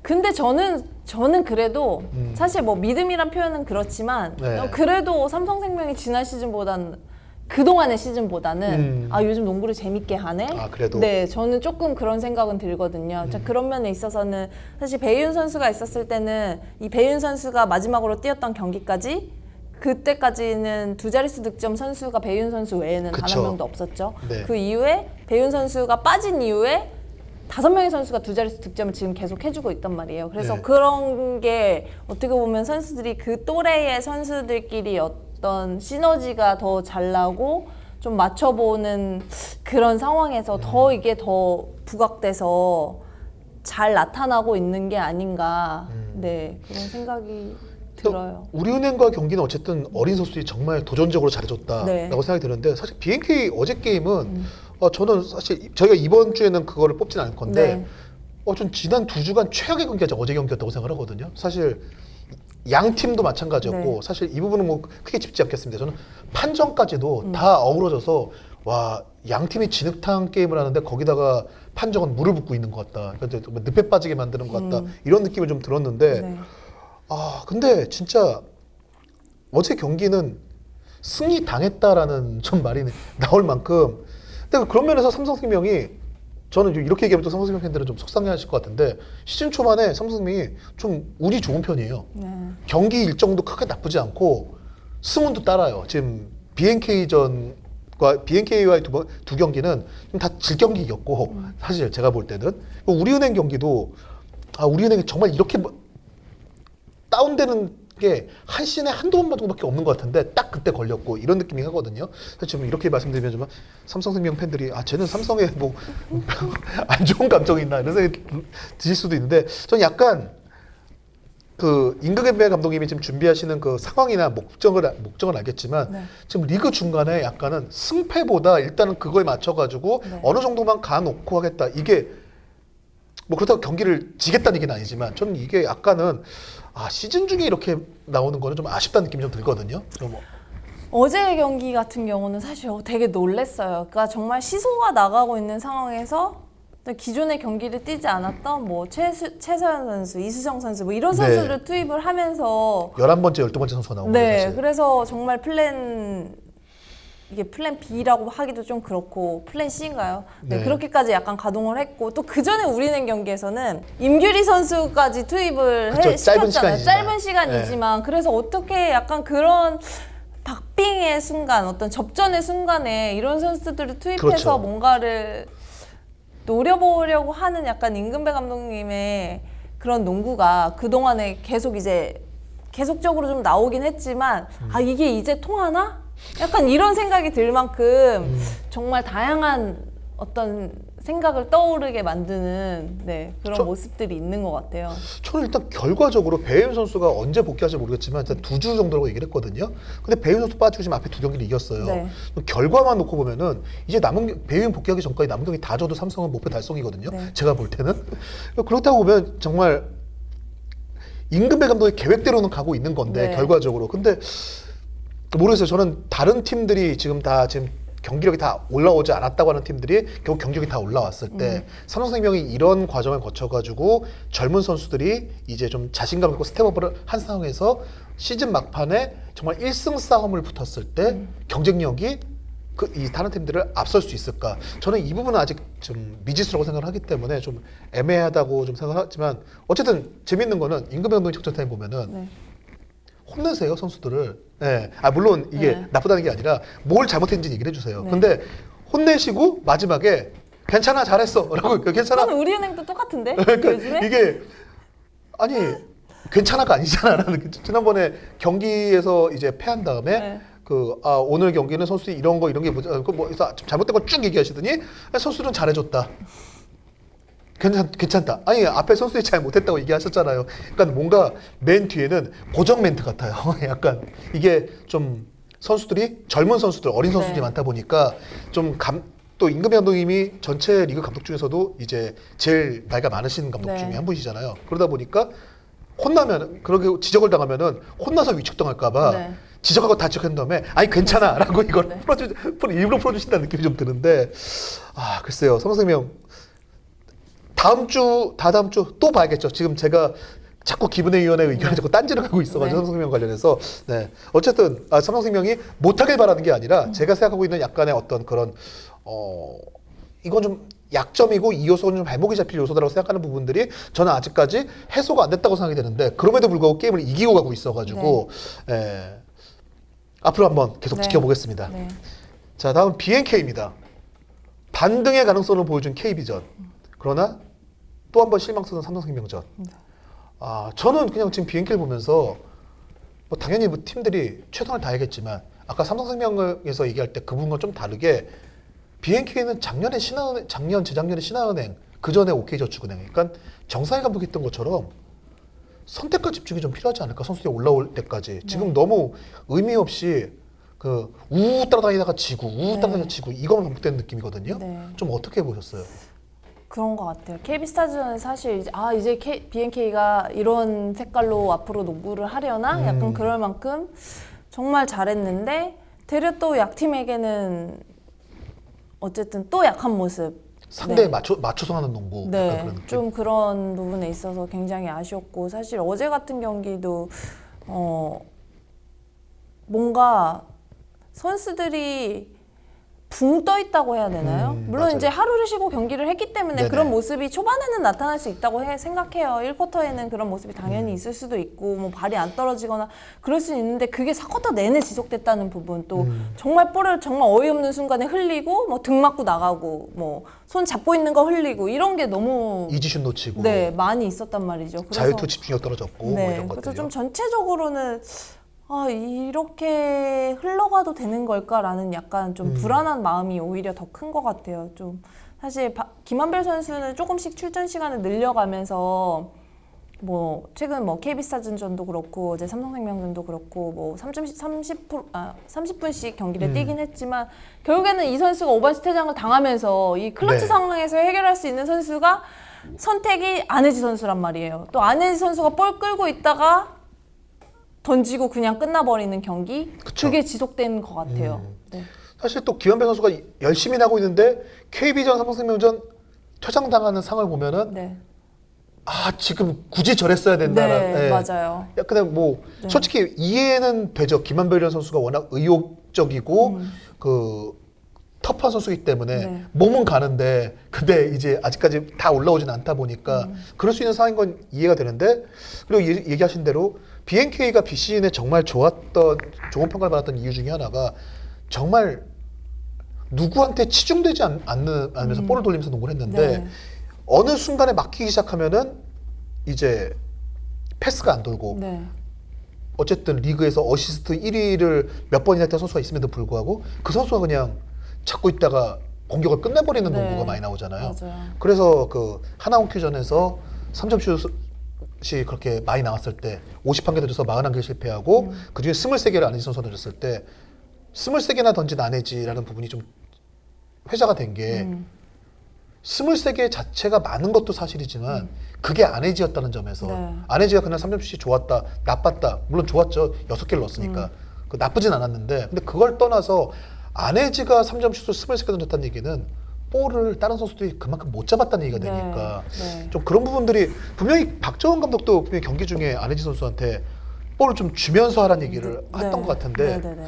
근데 저는 그래도 사실 뭐 믿음이란 표현은 그렇지만 네. 그래도 삼성생명이 지난 시즌보다는 그동안의 시즌보다는 요즘 농구를 재밌게 하네. 그래도 네, 저는 조금 그런 생각은 들거든요. 자, 그런 면에 있어서는 사실 배윤 선수가 있었을 때는 이 배윤 선수가 마지막으로 뛰었던 경기까지 그때까지는 두 자릿수 득점 선수가 배윤 선수 외에는 단 그쵸. 한 명도 없었죠. 네. 그 이후에 배윤 선수가 빠진 이후에 5명의 선수가 두 자릿수 득점을 지금 계속 해주고 있단 말이에요. 그래서 네. 그런 게 어떻게 보면 선수들이 그 또래의 선수들끼리 어떤 시너지가 더 잘 나고 좀 맞춰보는 그런 상황에서 더 이게 더 부각돼서 잘 나타나고 있는 게 아닌가. 네, 그런 생각이 들어요. 우리은행과 경기는 어쨌든 어린 선수들이 정말 도전적으로 잘해줬다라고 네. 생각이 드는데 사실 BNK 어제 게임은 저는 사실 저희가 이번 주에는 그거를 뽑진 않을 건데 네. 전 지난 2주간 최악의 경기가 어제 경기였다고 생각을 하거든요. 사실 양 팀도 마찬가지였고 네. 사실 이 부분은 뭐 크게 짚지 않겠습니다. 저는 판정까지도 다 어우러져서 와, 양 팀이 진흙탕 게임을 하는데 거기다가 판정은 물을 붓고 있는 것 같다. 그러니까 늪에 빠지게 만드는 것 같다. 이런 느낌을 좀 들었는데 네. 근데 진짜 어제 경기는 승리 당했다라는 좀 말이 나올 만큼 근데 그런 면에서 삼성생명이 저는 이렇게 얘기하면 또 삼성생명 팬들은 좀 속상해하실 것 같은데 시즌 초반에 삼성생명이 좀 운이 좋은 편이에요. 네. 경기 일정도 크게 나쁘지 않고 승운도 따라요. 지금 BNK와의 두 경기는 좀 다 질경기 이겼고 사실 제가 볼 때는 우리은행 경기도 우리은행이 정말 이렇게 다운되는 게 한 시즌에 한두 번 정도밖에 없는 것 같은데 딱 그때 걸렸고 이런 느낌이 하거든요. 사실 지금 이렇게 말씀드리면 좀 삼성생명 팬들이 쟤는 삼성에 뭐 안 좋은 감정이 있나 이런 생각이 드실 수도 있는데 저는 약간 그 임금배 감독님이 지금 준비하시는 그 상황이나 목적은 알겠지만 네. 지금 리그 중간에 약간은 승패보다 일단은 그거에 맞춰가지고 네. 어느 정도만 가놓고 하겠다. 이게 뭐 그렇다고 경기를 지겠다는 얘기는 아니지만 저는 이게 약간은 시즌 중에 이렇게 나오는 거는 좀 아쉽다는 느낌이 좀 들거든요. 어제의 경기 같은 경우는 사실 되게 놀랬어요. 그러니까 정말 시소가 나가고 있는 상황에서 기존의 경기를 뛰지 않았던 뭐 최서연 선수, 이수정 선수 뭐 이런 네. 선수를 투입을 하면서 11번째, 12번째 선수가 나오는 네, 사실. 그래서 정말 이게 플랜 B라고 하기도 좀 그렇고 플랜 C인가요? 네, 네. 그렇게까지 약간 가동을 했고 또 그 전에 우리는 경기에서는 임규리 선수까지 투입을 그쵸, 짧은 시켰잖아요. 시간이지만. 짧은 시간이지만 그래서 어떻게 약간 그런 박빙의 순간, 어떤 접전의 순간에 이런 선수들을 투입해서 그렇죠. 뭔가를 노려보려고 하는 약간 임금배 감독님의 그런 농구가 그동안에 계속적으로 좀 나오긴 했지만 이게 이제 통하나? 약간 이런 생각이 들 만큼 정말 다양한 어떤 생각을 떠오르게 만드는 그런 모습들이 있는 것 같아요. 저는 일단 결과적으로 배윤 선수가 언제 복귀할지 모르겠지만 일단 2주 정도라고 얘기를 했거든요. 근데 배윤 선수 빠지고 지금 앞에 두 경기를 이겼어요. 네. 결과만 놓고 보면은 이제 배윤 복귀하기 전까지 남은 경기 다 져도 삼성은 목표 달성이거든요. 네. 제가 볼 때는. 그렇다고 보면 정말 임금배 감독의 계획대로는 가고 있는 건데 네. 결과적으로. 근데 모르겠어요. 저는 다른 팀들이 지금 경기력이 다 올라오지 않았다고 하는 팀들이 결국 경기력이 다 올라왔을 때 삼성생명이 이런 과정을 거쳐가지고 젊은 선수들이 이제 좀 자신감 있고 스텝업을 한 상황에서 시즌 막판에 정말 1승 싸움을 붙었을 때 경쟁력이 이 다른 팀들을 앞설 수 있을까? 저는 이 부분은 아직 좀 미지수라고 생각을 하기 때문에 좀 애매하다고 좀 생각하지만 어쨌든 재밌는 거는 임금배 감독의 작전 타임 보면은 네. 혼내세요 선수들을. 네. 물론 이게 네. 나쁘다는 게 아니라 뭘 잘못했는지 얘기를 해주세요. 네. 근데 혼내시고 마지막에 괜찮아 잘했어는 괜찮아. 그건 우리은행도 똑같은데 그러니까 요즘에? 이게 괜찮아가 아니잖아라는 지난번에 경기에서 이제 패한 다음에 네. 오늘 경기는 선수들이 이런 게 뭐지? 뭐 잘못된 거 쭉 얘기하시더니 선수들은 잘해줬다. 괜찮다. 앞에 선수들이 잘 못했다고 얘기하셨잖아요. 그러니까 뭔가 맨 뒤에는 고정 멘트 같아요. 약간 이게 좀 젊은 선수들, 어린 선수들이 네. 많다 보니까 또 임금배 감독님이 전체 리그 감독 중에서도 이제 제일 나이가 많으신 감독 네. 중에 한 분이시잖아요. 그러다 보니까 그렇게 지적을 당하면 혼나서 위축당할까봐 네. 지적하고 다 지적한 다음에 괜찮아라고 이걸 네. 일부러 풀어주신다는 느낌이 좀 드는데 글쎄요. 삼성생명 다다음 주 또 봐야겠죠. 지금 제가 자꾸 기분의 의견에 자꾸 딴지를 하고 있어가지고 네. 삼성생명 관련해서 어쨌든 삼성생명이 못하길 바라는 게 아니라 제가 생각하고 있는 약간의 어떤 그런 이건 좀 약점이고 이 요소는 좀 발목이 잡힐 요소다라고 생각하는 부분들이 저는 아직까지 해소가 안 됐다고 생각이 되는데 그럼에도 불구하고 게임을 이기고 가고 있어가지고 앞으로 한번 계속 네. 지켜보겠습니다. 네. 자, 다음 BNK입니다. 반등의 가능성을 보여준 KB전. 그러나 또 한 번 실망스러운 삼성생명전. 저는 그냥 지금 BNK를 보면서 뭐 당연히 뭐 팀들이 최선을 다하겠지만 아까 삼성생명에서 얘기할 때 그 부분과 좀 다르게 BNK는 작년, 재작년에 신한은행, 그 전에 OK저축은행, 그러니까 정상회 감독이 했던 것처럼 선택과 집중이 좀 필요하지 않을까, 선수들이 올라올 때까지. 지금 너무 의미 없이 그 우우 따라다니다가 지고 따라다니다가 지고 이거만 반복되는 느낌이거든요. 네. 좀 어떻게 보셨어요? 그런 것 같아요. KB스타즈는 사실 이제 BNK가 이런 색깔로 앞으로 농구를 하려나? 약간 그럴 만큼 정말 잘했는데 되려 또 약팀에게는 어쨌든 또 약한 모습. 상대에 네. 맞춰서 하는 농구. 약간 네, 그런 느낌. 좀 그런 부분에 있어서 굉장히 아쉬웠고 사실 어제 같은 경기도 뭔가 선수들이 붕 떠 있다고 해야 되나요? 물론 맞아요. 이제 하루를 쉬고 경기를 했기 때문에 네네. 그런 모습이 초반에는 나타날 수 있다고 생각해요. 1쿼터에는 그런 모습이 당연히 있을 수도 있고 뭐 발이 안 떨어지거나 그럴 수 있는데 그게 4쿼터 내내 지속됐다는 부분 또 정말 볼을 정말 어이없는 순간에 흘리고 뭐 등 맞고 나가고 뭐 손 잡고 있는 거 흘리고 이런 게 너무 이지슛 놓치고 네 많이 있었단 말이죠. 그래서 자유투 집중력 떨어졌고 뭐 네, 이런 그래서 것들이요. 좀 전체적으로는 이렇게 흘러가도 되는 걸까라는 약간 좀 불안한 마음이 오히려 더 큰 것 같아요. 좀 사실 김한별 선수는 조금씩 출전 시간을 늘려가면서 뭐 최근 뭐 KB스타전도 그렇고 어제 삼성생명전도 그렇고 뭐 30분씩 경기를 뛰긴 했지만 결국에는 이 선수가 오버스 퇴장을 당하면서 이 클러치 네. 상황에서 해결할 수 있는 선수가 선택이 안혜지 선수란 말이에요. 또 안혜지 선수가 볼 끌고 있다가 던지고 그냥 끝나버리는 경기? 그쵸. 그게 지속된 것 같아요. 네. 사실 또 김한배 선수가 열심히 하고 있는데 KB전, 삼성생명전 퇴장당하는 상을 보면은 네. 지금 굳이 저랬어야 된다라는. 네, 맞아요. 약간 뭐 솔직히 이해는 되죠. 김한별이라는 선수가 워낙 의욕적이고 그 터프한 선수이기 때문에 네. 몸은 가는데 근데 이제 아직까지 다 올라오진 않다 보니까 그럴 수 있는 상황인 건 이해가 되는데 그리고 얘기하신 대로 BNK가 비시즌에 정말 좋은 평가를 받았던 이유 중에 하나가 정말 누구한테 치중되지 않으면서 볼을 돌리면서 농구를 했는데 네. 어느 순간에 막히기 시작하면은 이제 패스가 안 돌고 네. 어쨌든 리그에서 어시스트 1위를 몇 번이나 했던 선수가 있음에도 불구하고 그 선수가 그냥 잡고 있다가 공격을 끝내버리는 네. 농구가 많이 나오잖아요. 맞아요. 그래서 그 하나원 큐전에서 3점 슛이 그렇게 많이 나왔을 때 51개 던져서 41개 실패하고 그중에 23개를 안혜지 선수가 던졌을 때 23개나 던진 안혜지라는 부분이 좀 회자가 된 게 23개 자체가 많은 것도 사실이지만 그게 안혜지였다는 점에서 네. 안혜지가 그날 3점 슛이 좋았다 나빴다 물론 좋았죠. 6개를 넣었으니까 그 나쁘진 않았는데 근데 그걸 떠나서 안혜지가 3점 슛을 23개 던졌다는 얘기는 볼을 다른 선수들이 그만큼 못 잡았다는 얘기가 네. 되니까 네. 좀 그런 부분들이 분명히 박정원 감독도 분명히 경기 중에 안혜지 선수한테 볼을 좀 주면서 하라는 얘기를 했던 것 같은데 네, 네, 네.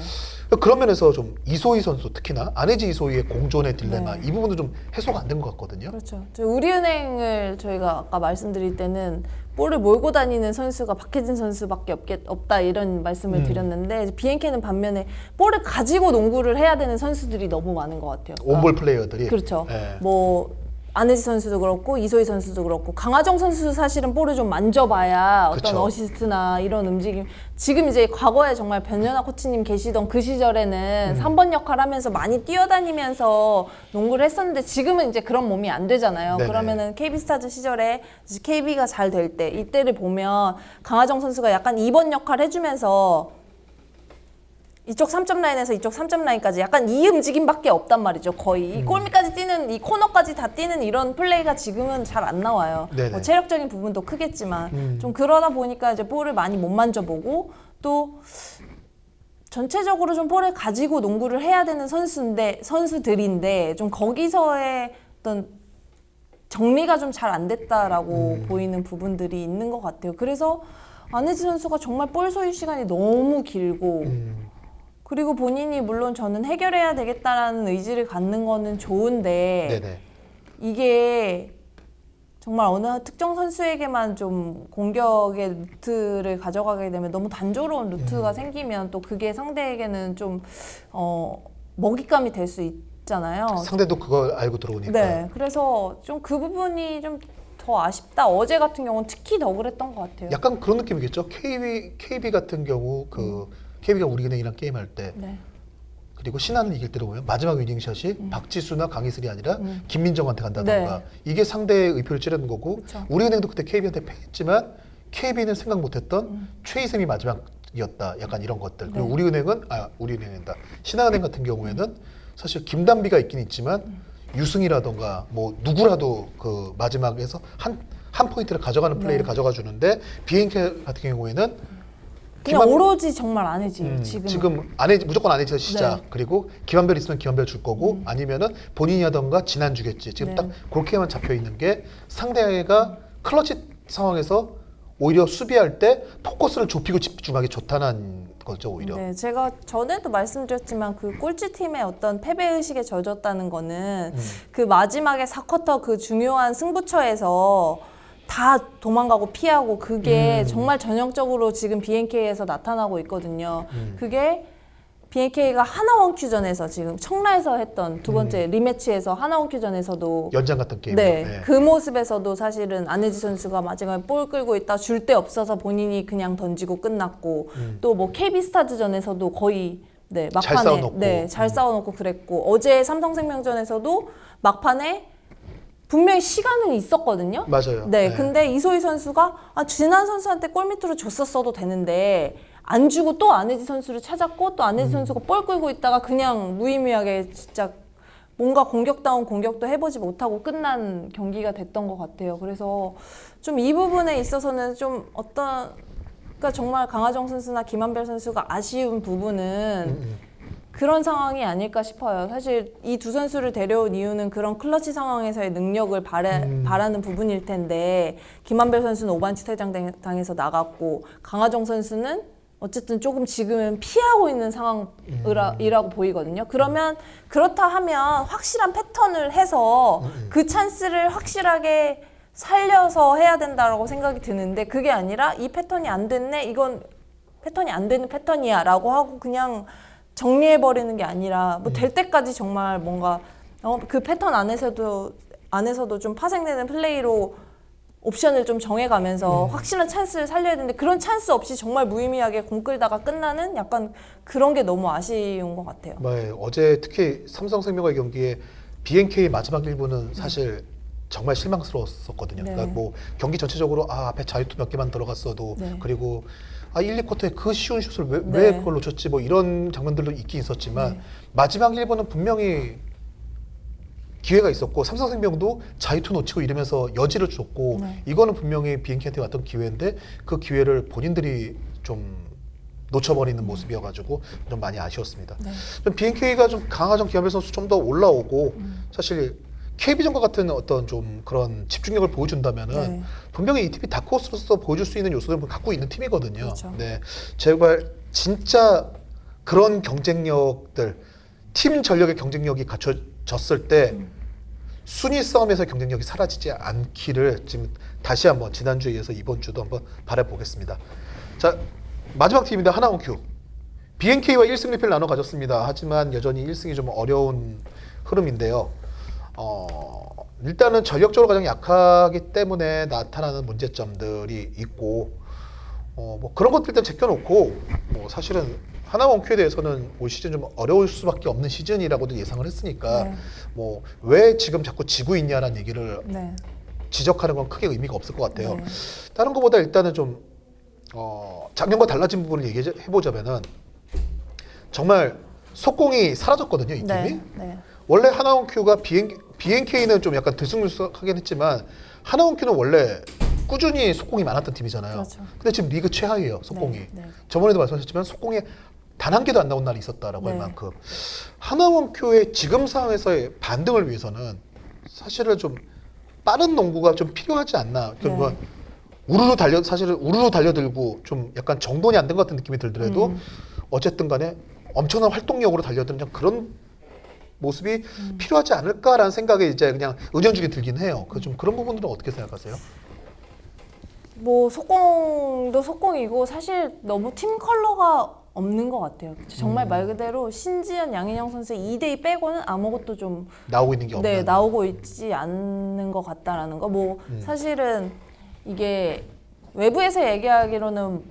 그런 면에서 좀 이소희 선수 특히나 안혜지 이소희의 공존의 딜레마 네. 이 부분도 좀 해소가 안 된 것 같거든요. 그렇죠. 우리은행을 저희가 아까 말씀드릴 때는 볼을 몰고 다니는 선수가 박혜진 선수밖에 없다 이런 말씀을 드렸는데 BNK는 반면에 볼을 가지고 농구를 해야 되는 선수들이 너무 많은 것 같아요. 온볼 플레이어들이 그렇죠. 예. 뭐 안혜지 선수도 그렇고 이소희 선수도 그렇고 강하정 선수 사실은 볼을 좀 만져봐야 어떤 그쵸. 어시스트나 이런 움직임 지금 이제 과거에 정말 변연아 코치님 계시던 그 시절에는 3번 역할 하면서 많이 뛰어다니면서 농구를 했었는데 지금은 이제 그런 몸이 안 되잖아요. 네네. 그러면은 KB스타즈 시절에 KB가 잘 될 때 이때를 보면 강하정 선수가 약간 2번 역할 해주면서 이쪽 3점 라인에서 이쪽 3점 라인까지 약간 이 움직임밖에 없단 말이죠. 거의 이 골밑까지 뛰는 이 코너까지 다 뛰는 이런 플레이가 지금은 잘 안 나와요. 네네. 뭐 체력적인 부분도 크겠지만 좀 그러다 보니까 이제 볼을 많이 못 만져보고 또 전체적으로 좀 볼을 가지고 농구를 해야 되는 선수들인데 좀 거기서의 어떤 정리가 좀 잘 안 됐다라고 보이는 부분들이 있는 것 같아요. 그래서 안혜지 선수가 정말 볼 소유 시간이 너무 길고 그리고 본인이 물론 저는 해결해야 되겠다라는 의지를 갖는 거는 좋은데 네네. 이게 정말 어느 특정 선수에게만 좀 공격의 루트를 가져가게 되면 너무 단조로운 루트가 생기면 또 그게 상대에게는 좀 먹잇감이 될 수 있잖아요. 상대도 그걸 알고 들어오니까. 네, 그래서 좀 그 부분이 좀 더 아쉽다. 어제 같은 경우는 특히 더 그랬던 것 같아요. 약간 그런 느낌이겠죠. KB 같은 경우 그 KB가 우리은행이랑 게임할 때 네. 그리고 신한을 이길 때로 보면 마지막 위닝샷이 박지수나 강희슬이 아니라 김민정한테 간다던가 네. 이게 상대의 의표를 찌르는 거고 그쵸. 우리은행도 그때 KB한테 패했지만 KB는 생각 못했던 최희승이 마지막이었다. 약간 이런 것들. 그리고 네. 우리은행이다. 신한은행 같은 경우에는 사실 김단비가 있긴 있지만 유승이라던가 뭐 누구라도 그 마지막에서 한 포인트를 가져가는 플레이를 네. 가져가 주는데 BNK 같은 경우에는 그냥 오로지 정말 아니지 지금. 무조건 안해지 시작. 네. 그리고 김한별 있으면 김한별 줄 거고 아니면은 본인이 하던가 진한 주겠지. 지금 네. 딱 그렇게만 잡혀 있는 게 상대가 클러치 상황에서 오히려 수비할 때 포커스를 좁히고 집중하기 좋다는 거죠 오히려. 네, 제가 전에도 말씀드렸지만 그 꼴찌 팀의 어떤 패배 의식에 젖었다는 거는 그 마지막에 4쿼터 그 중요한 승부처에서 다 도망가고 피하고 그게 정말 전형적으로 지금 BNK에서 나타나고 있거든요. 그게 BNK가 하나원큐전에서 지금 청라에서 했던 두 번째 리매치에서 하나원큐전에서도 연장 같은 게임. 네, 그 모습에서도 사실은 안혜지 선수가 마지막에 볼 끌고 있다 줄 데 없어서 본인이 그냥 던지고 끝났고 또 뭐 KB스타즈전에서도 거의 네, 잘 막판에 싸워놓고. 네, 잘 싸워놓고 그랬고 어제 삼성생명전에서도 막판에 분명히 시간은 있었거든요. 맞아요. 네, 네. 근데 이소희 선수가 진한 선수한테 골 밑으로 줬었어도 되는데 안 주고 또 안혜지 선수를 찾았고 또 안혜지 선수가 볼 끌고 있다가 그냥 무의미하게 진짜 뭔가 공격다운 공격도 해보지 못하고 끝난 경기가 됐던 것 같아요. 그래서 좀 이 부분에 있어서는 좀 그러니까 정말 강하정 선수나 김한별 선수가 아쉬운 부분은 그런 상황이 아닐까 싶어요. 사실 이 두 선수를 데려온 이유는 그런 클러치 상황에서의 능력을 바라는 부분일 텐데 김한별 선수는 오반치 퇴장당해서 나갔고 강하정 선수는 어쨌든 조금 지금은 피하고 있는 상황이라고 보이거든요. 그러면 그렇다 하면 확실한 패턴을 해서 그 찬스를 확실하게 살려서 해야 된다라고 생각이 드는데 그게 아니라 이 패턴이 안 됐네. 이건 패턴이 안 되는 패턴이야 라고 하고 그냥 정리해버리는 게 아니라 뭐 될 때까지 정말 뭔가 그 패턴 안에서도 좀 파생되는 플레이로 옵션을 좀 정해가면서 확실한 찬스를 살려야 되는데 그런 찬스 없이 정말 무의미하게 공 끌다가 끝나는 약간 그런 게 너무 아쉬운 것 같아요. 네, 어제 특히 삼성생명과의 경기에 BNK 마지막 1부는 사실 정말 실망스러웠었거든요. 네. 그러니까 뭐 경기 전체적으로 앞에 자유투 몇 개만 들어갔어도 네. 그리고 1, 2쿼터에 그 쉬운 슛을 왜 네. 그걸 놓쳤지 뭐 이런 장면들도 있긴 있었지만 네. 마지막 1부는 분명히 기회가 있었고 삼성생명도 자유투 놓치고 이러면서 여지를 줬고 네. 이거는 분명히 BNK한테 왔던 기회인데 그 기회를 본인들이 좀 놓쳐버리는 모습이어가지고 좀 많이 아쉬웠습니다. 네. 좀 BNK가 좀 강하정 김한별 선수 좀 더 올라오고 사실 KB전과 같은 어떤 좀 그런 집중력을 보여준다면은 네. 분명히 이 팀이 다크호스로서 보여줄 수 있는 요소들을 갖고 있는 팀이거든요. 그렇죠. 네, 제발 진짜 그런 경쟁력들, 팀 전력의 경쟁력이 갖춰졌을 때 순위 싸움에서 경쟁력이 사라지지 않기를 지금 다시 한번 지난주에 이어서 이번 주도 한번 바라보겠습니다. 자, 마지막 팀입니다. 하나원큐. BNK와 1승 1패를 나눠 가졌습니다. 하지만 여전히 1승이 좀 어려운 흐름인데요. 일단은 전력적으로 가장 약하기 때문에 나타나는 문제점들이 있고 뭐 그런 것들 일단 제껴놓고 뭐 사실은 하나원큐에 대해서는 올 시즌 좀 어려울 수밖에 없는 시즌이라고도 예상을 했으니까 네. 뭐 왜 지금 자꾸 지고 있냐라는 얘기를 네. 지적하는 건 크게 의미가 없을 것 같아요. 네. 다른 것보다 일단은 좀 작년과 달라진 부분을 얘기해 보자면은 정말 속공이 사라졌거든요, 이 팀이. 네. 네. 원래 하나원큐가 BNK는 좀 약간 들쑥날쑥하긴 했지만 하나원큐는 원래 꾸준히 속공이 많았던 팀이잖아요. 그렇죠. 근데 지금 리그 최하위예요, 속공이. 네, 네. 저번에도 말씀하셨지만 속공에 단 한 개도 안 나온 날이 있었다라고 할 네. 만큼 하나원큐의 지금 상황에서의 반등을 위해서는 사실은 좀 빠른 농구가 좀 필요하지 않나. 그러니까 네. 사실은 우르르 달려들고 좀 약간 정돈이 안 된 것 같은 느낌이 들더라도 어쨌든 간에 엄청난 활동력으로 달려드는 그런 모습이 필요하지 않을까라는 생각이 이제 그냥 은연중에 들긴 해요. 그 좀 그런 부분들은 어떻게 생각하세요? 뭐 속공도 속공이고 사실 너무 팀 컬러가 없는 것 같아요. 정말 말 그대로 신지현, 양인영 선수의 2대2 빼고는 아무것도 좀 나오고 있는 게 없는. 네, 나오고 있지 않는 것 같다라는 거. 뭐 사실은 이게 외부에서 얘기하기로는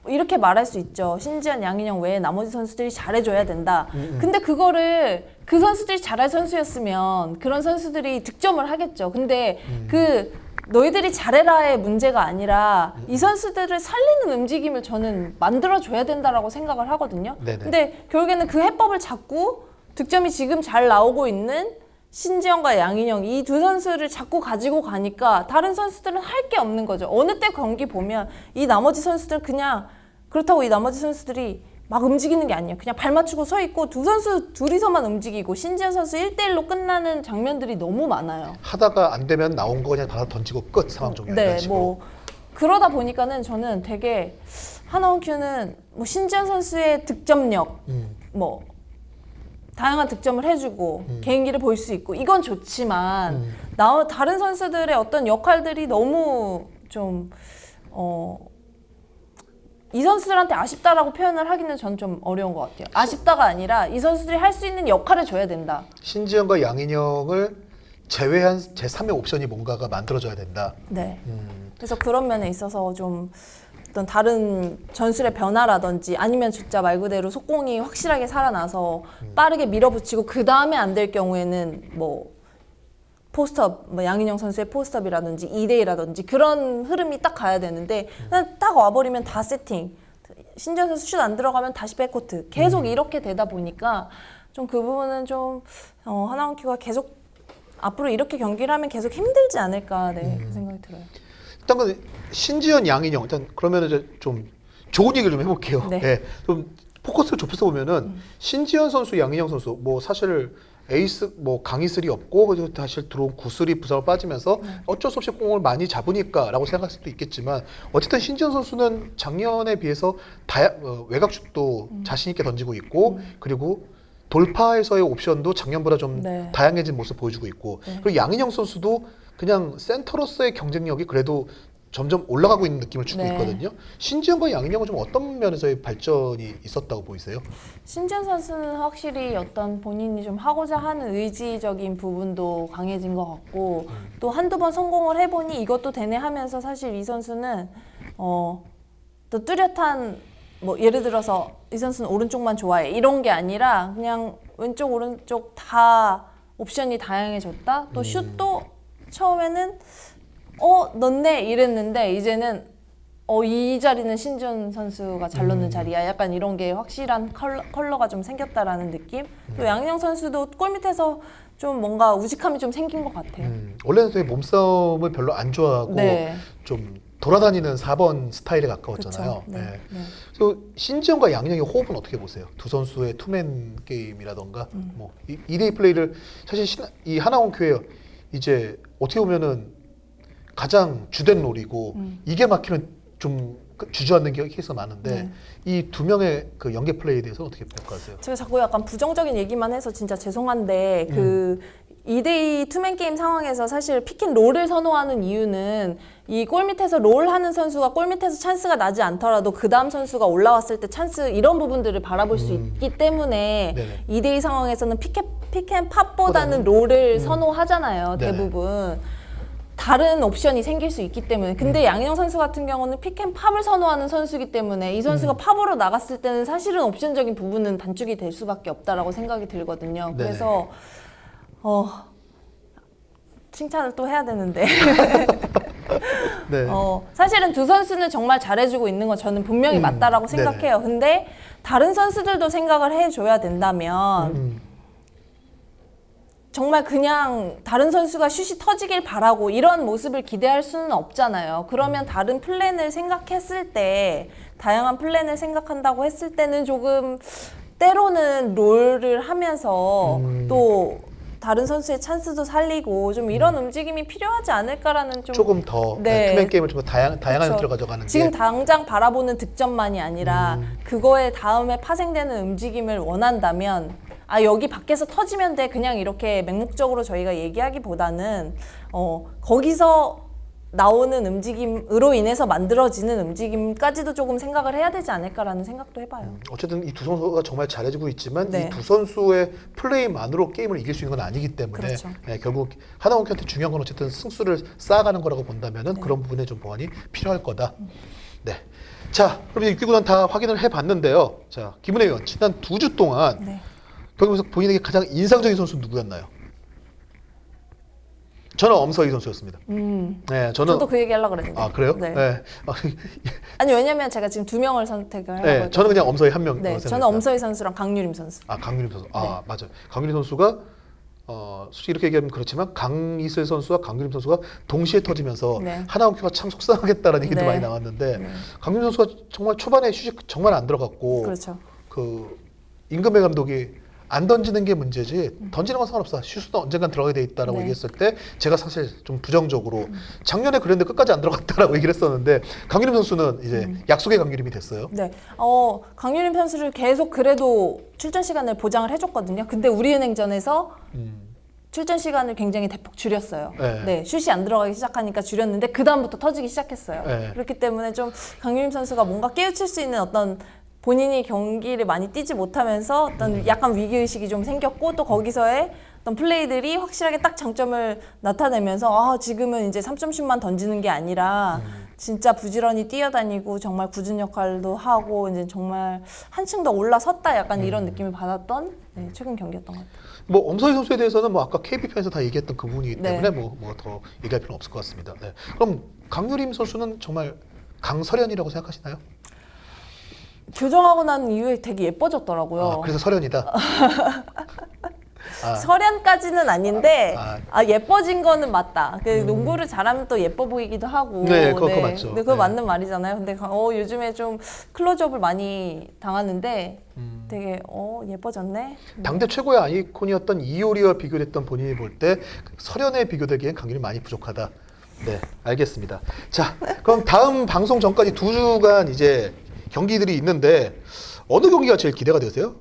이렇게 말할 수 있죠. 신지현, 양인영 외에 나머지 선수들이 잘해줘야 된다. 근데 그거를 그 선수들이 잘할 선수였으면 그런 선수들이 득점을 하겠죠. 근데 그 너희들이 잘해라의 문제가 아니라 이 선수들을 살리는 움직임을 저는 만들어줘야 된다라고 생각을 하거든요. 네네. 근데 결국에는 그 해법을 자꾸 득점이 지금 잘 나오고 있는 신지영과 양인영 이 두 선수를 자꾸 가지고 가니까 다른 선수들은 할 게 없는 거죠. 어느 때 경기 보면 이 나머지 선수들은 그냥 그렇다고 이 나머지 선수들이 막 움직이는 게 아니에요. 그냥 발 맞추고 서 있고 두 선수 둘이서만 움직이고 신지현 선수 1대1로 끝나는 장면들이 너무 많아요. 하다가 안 되면 나온 거 그냥 받아 던지고 끝 상황 종료. 네, 뭐 그러다 보니까는 저는 되게 하나원 큐는 뭐 신지현 선수의 득점력, 뭐 다양한 득점을 해주고 개인기를 보일 수 있고 이건 좋지만 다른 선수들의 어떤 역할들이 너무 좀 이 선수들한테 아쉽다라고 표현을 하기는 전 좀 어려운 것 같아요. 아쉽다가 아니라 이 선수들이 할 수 있는 역할을 줘야 된다. 신지현과 양인영을 제외한 제3의 옵션이 뭔가가 만들어져야 된다. 네. 그래서 그런 면에 있어서 좀 어떤 다른 전술의 변화라든지 아니면 진짜 말 그대로 속공이 확실하게 살아나서 빠르게 밀어붙이고 그 다음에 안 될 경우에는 뭐 포스트업, 뭐 양인영 선수의 포스트업이라든지 2대2라든지 그런 흐름이 딱 가야 되는데 그냥 딱 와버리면 다 세팅. 신지현 선수 슛 안 들어가면 다시 백코트. 계속 이렇게 되다 보니까 좀 그 부분은 좀 하나원 큐가 계속 앞으로 이렇게 경기를 하면 계속 힘들지 않을까 그 생각이 들어요. 일단 그 신지현, 양인영 일단 그러면 이제 좀 좋은 얘기를 좀 해볼게요. 네. 네, 좀 포커스를 좁혀서 보면은 신지현 선수, 양인영 선수 뭐 사실 에이스 뭐 강의슬이 없고 그래서 다시 들어온 구슬이 부상을 빠지면서 어쩔 수 없이 공을 많이 잡으니까라고 생각할 수도 있겠지만 어쨌든 신지현 선수는 작년에 비해서 외곽슛도 자신 있게 던지고 있고 그리고 돌파에서의 옵션도 작년보다 좀 네. 다양해진 모습 보여주고 있고 그리고 양인영 선수도 그냥 센터로서의 경쟁력이 그래도 점점 올라가고 있는 느낌을 주고 네. 있거든요. 신지현과 양인영은 좀 어떤 면에서의 발전이 있었다고 보이세요? 신지현 선수는 확실히 어떤 본인이 좀 하고자 하는 의지적인 부분도 강해진 것 같고 또 한두 번 성공을 해보니 이것도 되네 하면서 사실 이 선수는 또 뚜렷한 뭐 예를 들어서 이 선수는 오른쪽만 좋아해 이런 게 아니라 그냥 왼쪽 오른쪽 다 옵션이 다양해졌다. 또 슛도 처음에는 넣네 이랬는데 이제는 이 자리는 신지현 선수가 잘 넣는 자리야. 약간 이런 게 확실한 컬러가 좀 생겼다라는 느낌. 또 양인영 선수도 골 밑에서 좀 뭔가 우직함이 좀 생긴 것 같아요. 원래는 되게 몸싸움을 별로 안 좋아하고 네. 좀 돌아다니는 4번 스타일에 가까웠잖아요. 그쵸. 네. 네. 네. 그래서 신지현과 양인영의 호흡은 어떻게 보세요? 두 선수의 투맨 게임이라던가 뭐 2대2 플레이를 사실 이 하나원 교회 이제 어떻게 보면은 가장 주된 롤이고 이게 막히면 좀 주저앉는 케이스가 많은데 이 두 명의 그 연계 플레이에 대해서 어떻게 평가하세요? 제가 자꾸 약간 부정적인 얘기만 해서 진짜 죄송한데 그 2대2 투맨 게임 상황에서 사실 피켄롤을 선호하는 이유는 이 골 밑에서 롤하는 선수가 골 밑에서 찬스가 나지 않더라도 그 다음 선수가 올라왔을 때 찬스 이런 부분들을 바라볼 수 있기 때문에 네네. 2대2 상황에서는 피켄팝보다는 롤을 선호하잖아요. 네네. 대부분. 다른 옵션이 생길 수 있기 때문에 근데 양인영 선수 같은 경우는 픽앤팝을 선호하는 선수이기 때문에 이 선수가 팝으로 나갔을 때는 사실은 옵션적인 부분은 단축이 될 수밖에 없다라고 생각이 들거든요. 네네. 그래서 칭찬을 또 해야 되는데 네. 사실은 두 선수는 정말 잘해주고 있는 건 저는 분명히 맞다라고 생각해요. 근데 다른 선수들도 생각을 해줘야 된다면 정말 그냥 다른 선수가 슛이 터지길 바라고 이런 모습을 기대할 수는 없잖아요. 그러면 다른 플랜을 생각했을 때 다양한 플랜을 생각한다고 했을 때는 조금 때로는 롤을 하면서 또 다른 선수의 찬스도 살리고 좀 이런 움직임이 필요하지 않을까라는 좀 조금 더 네. 투맨 게임을 좀 더 다양한 그쵸. 형태로 가져가는 지금 게 당장 바라보는 득점만이 아니라 그거에 다음에 파생되는 움직임을 원한다면 여기 밖에서 터지면 돼 그냥 이렇게 맹목적으로 저희가 얘기하기보다는 거기서 나오는 움직임으로 인해서 만들어지는 움직임까지도 조금 생각을 해야 되지 않을까라는 생각도 해봐요. 어쨌든 이 두 선수가 정말 잘해주고 있지만 네. 이 두 선수의 플레이만으로 게임을 이길 수 있는 건 아니기 때문에 그렇죠. 결국 하나원큐한테 중요한 건 어쨌든 승수를 쌓아가는 거라고 본다면은 그런 부분에 좀 보완이 필요할 거다. 네. 자, 그럼 이제 6기 구단 다 확인을 해봤는데요. 자, 김은혜 의원 지난 2주 동안 네. 경기에서 본인에게 가장 인상적인 선수는 누구였나요? 저는 엄서희 선수였습니다. 네, 저도 그 얘기 하려고 그랬는데. 아 그래요? 네. 네. 아니 왜냐면 제가 지금 두 명을 선택을 하려고 네, 했거든요. 저는 그냥 엄서희 한 명. 네, 생각했다. 저는 엄서희 선수랑 강유림 선수. 아 강유림 선수. 아 맞아요. 강유림 선수가 솔직히 이렇게 얘기하면 그렇지만 강희슬 선수와 강유림 선수가 동시에 터지면서 네. 하나원큐가 참 속상하겠다라는 얘기도 네. 많이 나왔는데 강유림 선수가 정말 초반에 휴식 정말 안 들어갔고 그렇죠. 그 임금배 감독이 안 던지는 게 문제지 던지는 건 상관없어 슛은 언젠간 들어가게 돼 있다라고 네. 얘기했을 때 제가 사실 좀 부정적으로 작년에 그랬는데 끝까지 안 들어갔다라고 얘기를 했었는데 강유림 선수는 이제 약속의 강유림이 됐어요. 네, 강유림 선수를 계속 그래도 출전 시간을 보장을 해줬거든요. 근데 우리은행전에서 출전 시간을 굉장히 대폭 줄였어요. 네. 네, 슛이 안 들어가기 시작하니까 줄였는데 그 다음부터 터지기 시작했어요. 네. 그렇기 때문에 좀 강유림 선수가 뭔가 깨우칠 수 있는 어떤 본인이 경기를 많이 뛰지 못하면서 어떤 약간 위기의식이 좀 생겼고 또 거기서의 어떤 플레이들이 확실하게 딱 장점을 나타내면서 지금은 이제 3점슛만 던지는 게 아니라 진짜 부지런히 뛰어다니고 정말 굳은 역할도 하고 이제 정말 한층 더 올라섰다 약간 이런 느낌을 받았던 최근 경기였던 것 같아요. 뭐 엄서희 선수에 대해서는 뭐 아까 KB 편에서 다 얘기했던 그 부분이기 네. 때문에 뭐 더 얘기할 필요는 없을 것 같습니다. 네. 그럼 강유림 선수는 정말 강설현이라고 생각하시나요? 교정하고 난 이후에 되게 예뻐졌더라고요. 아, 그래서 설현이다. 설현까지는 아닌데 아. 예뻐진 거는 맞다. 그 농구를 잘하면 또 예뻐 보이기도 하고. 네, 그거 맞죠. 네, 그거 네. 맞는 말이잖아요. 근데 요즘에 좀 클로즈업을 많이 당하는데 되게 예뻐졌네. 당대 최고의 아이콘이었던 이효리와 비교됐던 본인이 볼 때 설현에 비교되기엔 강유림이 많이 부족하다. 네, 알겠습니다. 자, 그럼 다음 방송 전까지 2주간 이제 경기들이 있는데 어느 경기가 제일 기대가 되세요?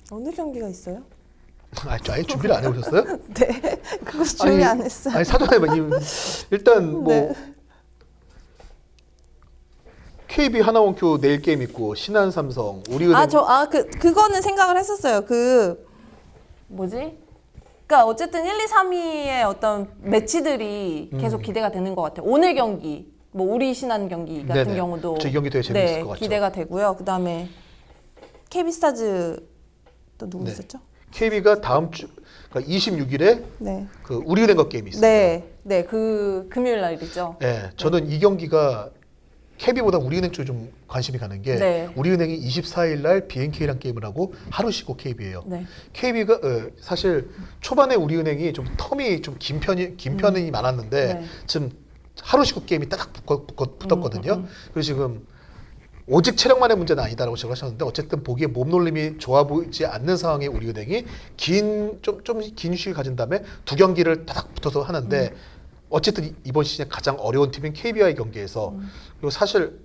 어느 경기가 있어요? 아예 준비를 안 해오셨어요? 네, 그거 준비 안 했어요. 아니 사전에 일단 뭐 네. KB 하나원큐 내일 게임 있고 신한 삼성 우리은행 그거는 생각을 했었어요. 뭐지? 그러니까 어쨌든 1, 2, 3위의 어떤 매치들이 계속 기대가 되는 것 같아요. 오늘 경기, 뭐 우리 신한 경기 같은 네네. 경우도 저 이 경기 되게 재밌을 것 같죠. 기대가 되고요. 그다음에 KB스타즈 또 누구 네. 있었죠? KB가 다음 주 그러니까 26일에 네. 그 우리은행과 게임이 있어요. 네, 그 금요일 날이죠. 네, 저는 이 경기가 KB보다 우리은행 쪽에 좀 관심이 가는 게 네. 우리은행이 24일 날 BNK랑 게임을 하고 하루 쉬고 KB예요. 네. KB가 사실 초반에 우리은행이 좀 텀이 좀 긴 편이 많았는데 네. 지금 하루 쉬고 게임이 따닥 붙었거든요. 그래서 지금 오직 체력만의 문제는 아니다라고 생각하셨는데 어쨌든 보기에 몸놀림이 좋아 보이지 않는 상황에 우리은행이 좀 긴 휴식을 가진 다음에 두 경기를 따닥 붙어서 하는데 어쨌든 이번 시즌에 가장 어려운 팀인 KB와의 경기에서 그리고 사실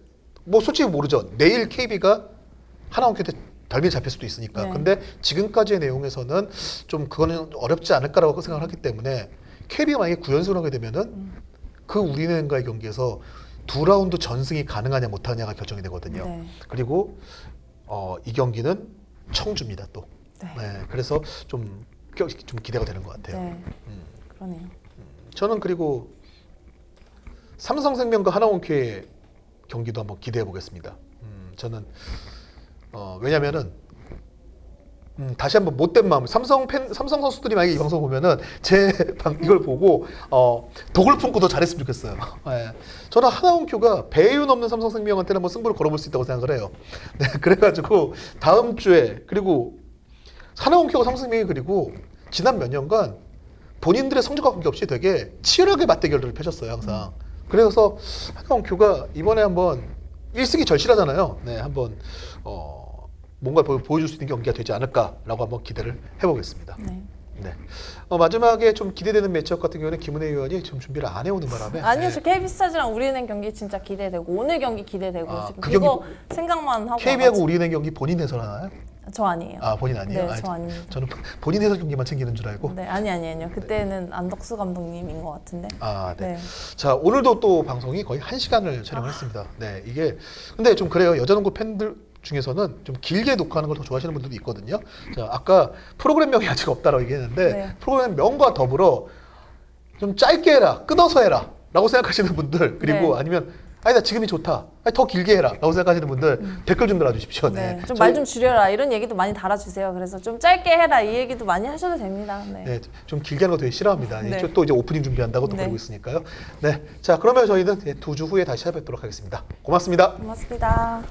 뭐 솔직히 모르죠. 내일 KB가 하나원큐한테 덜미 잡힐 수도 있으니까. 네. 근데 지금까지의 내용에서는 좀 그거는 어렵지 않을 거라고 생각을 하기 때문에 KB가 만약에 9연승을 하게 되면은 그 우리은행과의 경기에서 2라운드 전승이 가능하냐 못하냐가 결정이 되거든요. 네. 그리고 이 경기는 청주입니다 또. 네. 네, 그래서 좀 기대가 되는 것 같아요. 네. 그러네요. 저는 그리고 삼성생명과 하나원큐의 경기도 한번 기대해 보겠습니다. 저는 왜냐면은 다시 한번 못된 마음 삼성 선수들이 만약에 이 방송 보면은 이걸 보고 독을 품고 더 잘했으면 좋겠어요. 네. 저는 하나원큐가 배윤 없는 삼성생명한테는 한번 승부를 걸어볼 수 있다고 생각을 해요. 네, 그래가지고 다음 주에 그리고 하나원큐와 삼성생명이 그리고 지난 몇 년간 본인들의 성적과 관계없이 되게 치열하게 맞대결을 펼쳤어요 항상. 그래서 하나원큐가 이번에 한번 1승이 절실하잖아요. 네, 한번 뭔가 보여줄 수 있는 경기가 되지 않을까라고 한번 기대를 해보겠습니다. 네. 네. 마지막에 좀 기대되는 매치업 같은 경우는 김은혜 의원이 좀 준비를 안 해오는 바람에 아니요, 저 KB스타즈랑 우리은행 경기 진짜 기대되고 오늘 경기 기대되고 지금 그 그거 생각만 하고 KB하고 우리은행 경기 본인 해설하나요? 저 아니에요. 아, 본인 아니에요? 네, 아니, 저 아닙니다. 저는 본인 해설 경기만 챙기는 줄 알고. 네, 아니요. 그때는 안덕수 감독님인 것 같은데. 아, 네. 네. 자, 오늘도 또 방송이 거의 1시간을 촬영을 했습니다. 네, 이게 근데 좀 그래요. 여자농구 팬들 중에서는 좀 길게 녹화하는 걸 더 좋아하시는 분들도 있거든요. 자, 아까 프로그램명이 아직 없다라고 얘기했는데 네. 프로그램명과 더불어 좀 짧게 해라, 끊어서 해라 라고 생각하시는 분들, 그리고 네. 아니면 아니다 지금이 좋다, 아니, 더 길게 해라 라고 생각하시는 분들 댓글 좀 달아주십시오. 네, 네. 좀 말 좀 줄여라 이런 얘기도 많이 달아주세요. 그래서 좀 짧게 해라 이 얘기도 많이 하셔도 됩니다. 네. 네, 좀 길게 하는 거 되게 싫어합니다. 네. 또 이제 오프닝 준비한다고 또 네. 그러고 있으니까요. 네, 자 그러면 저희는 2주 후에 다시 찾아뵙도록 하겠습니다. 고맙습니다. 고맙습니다.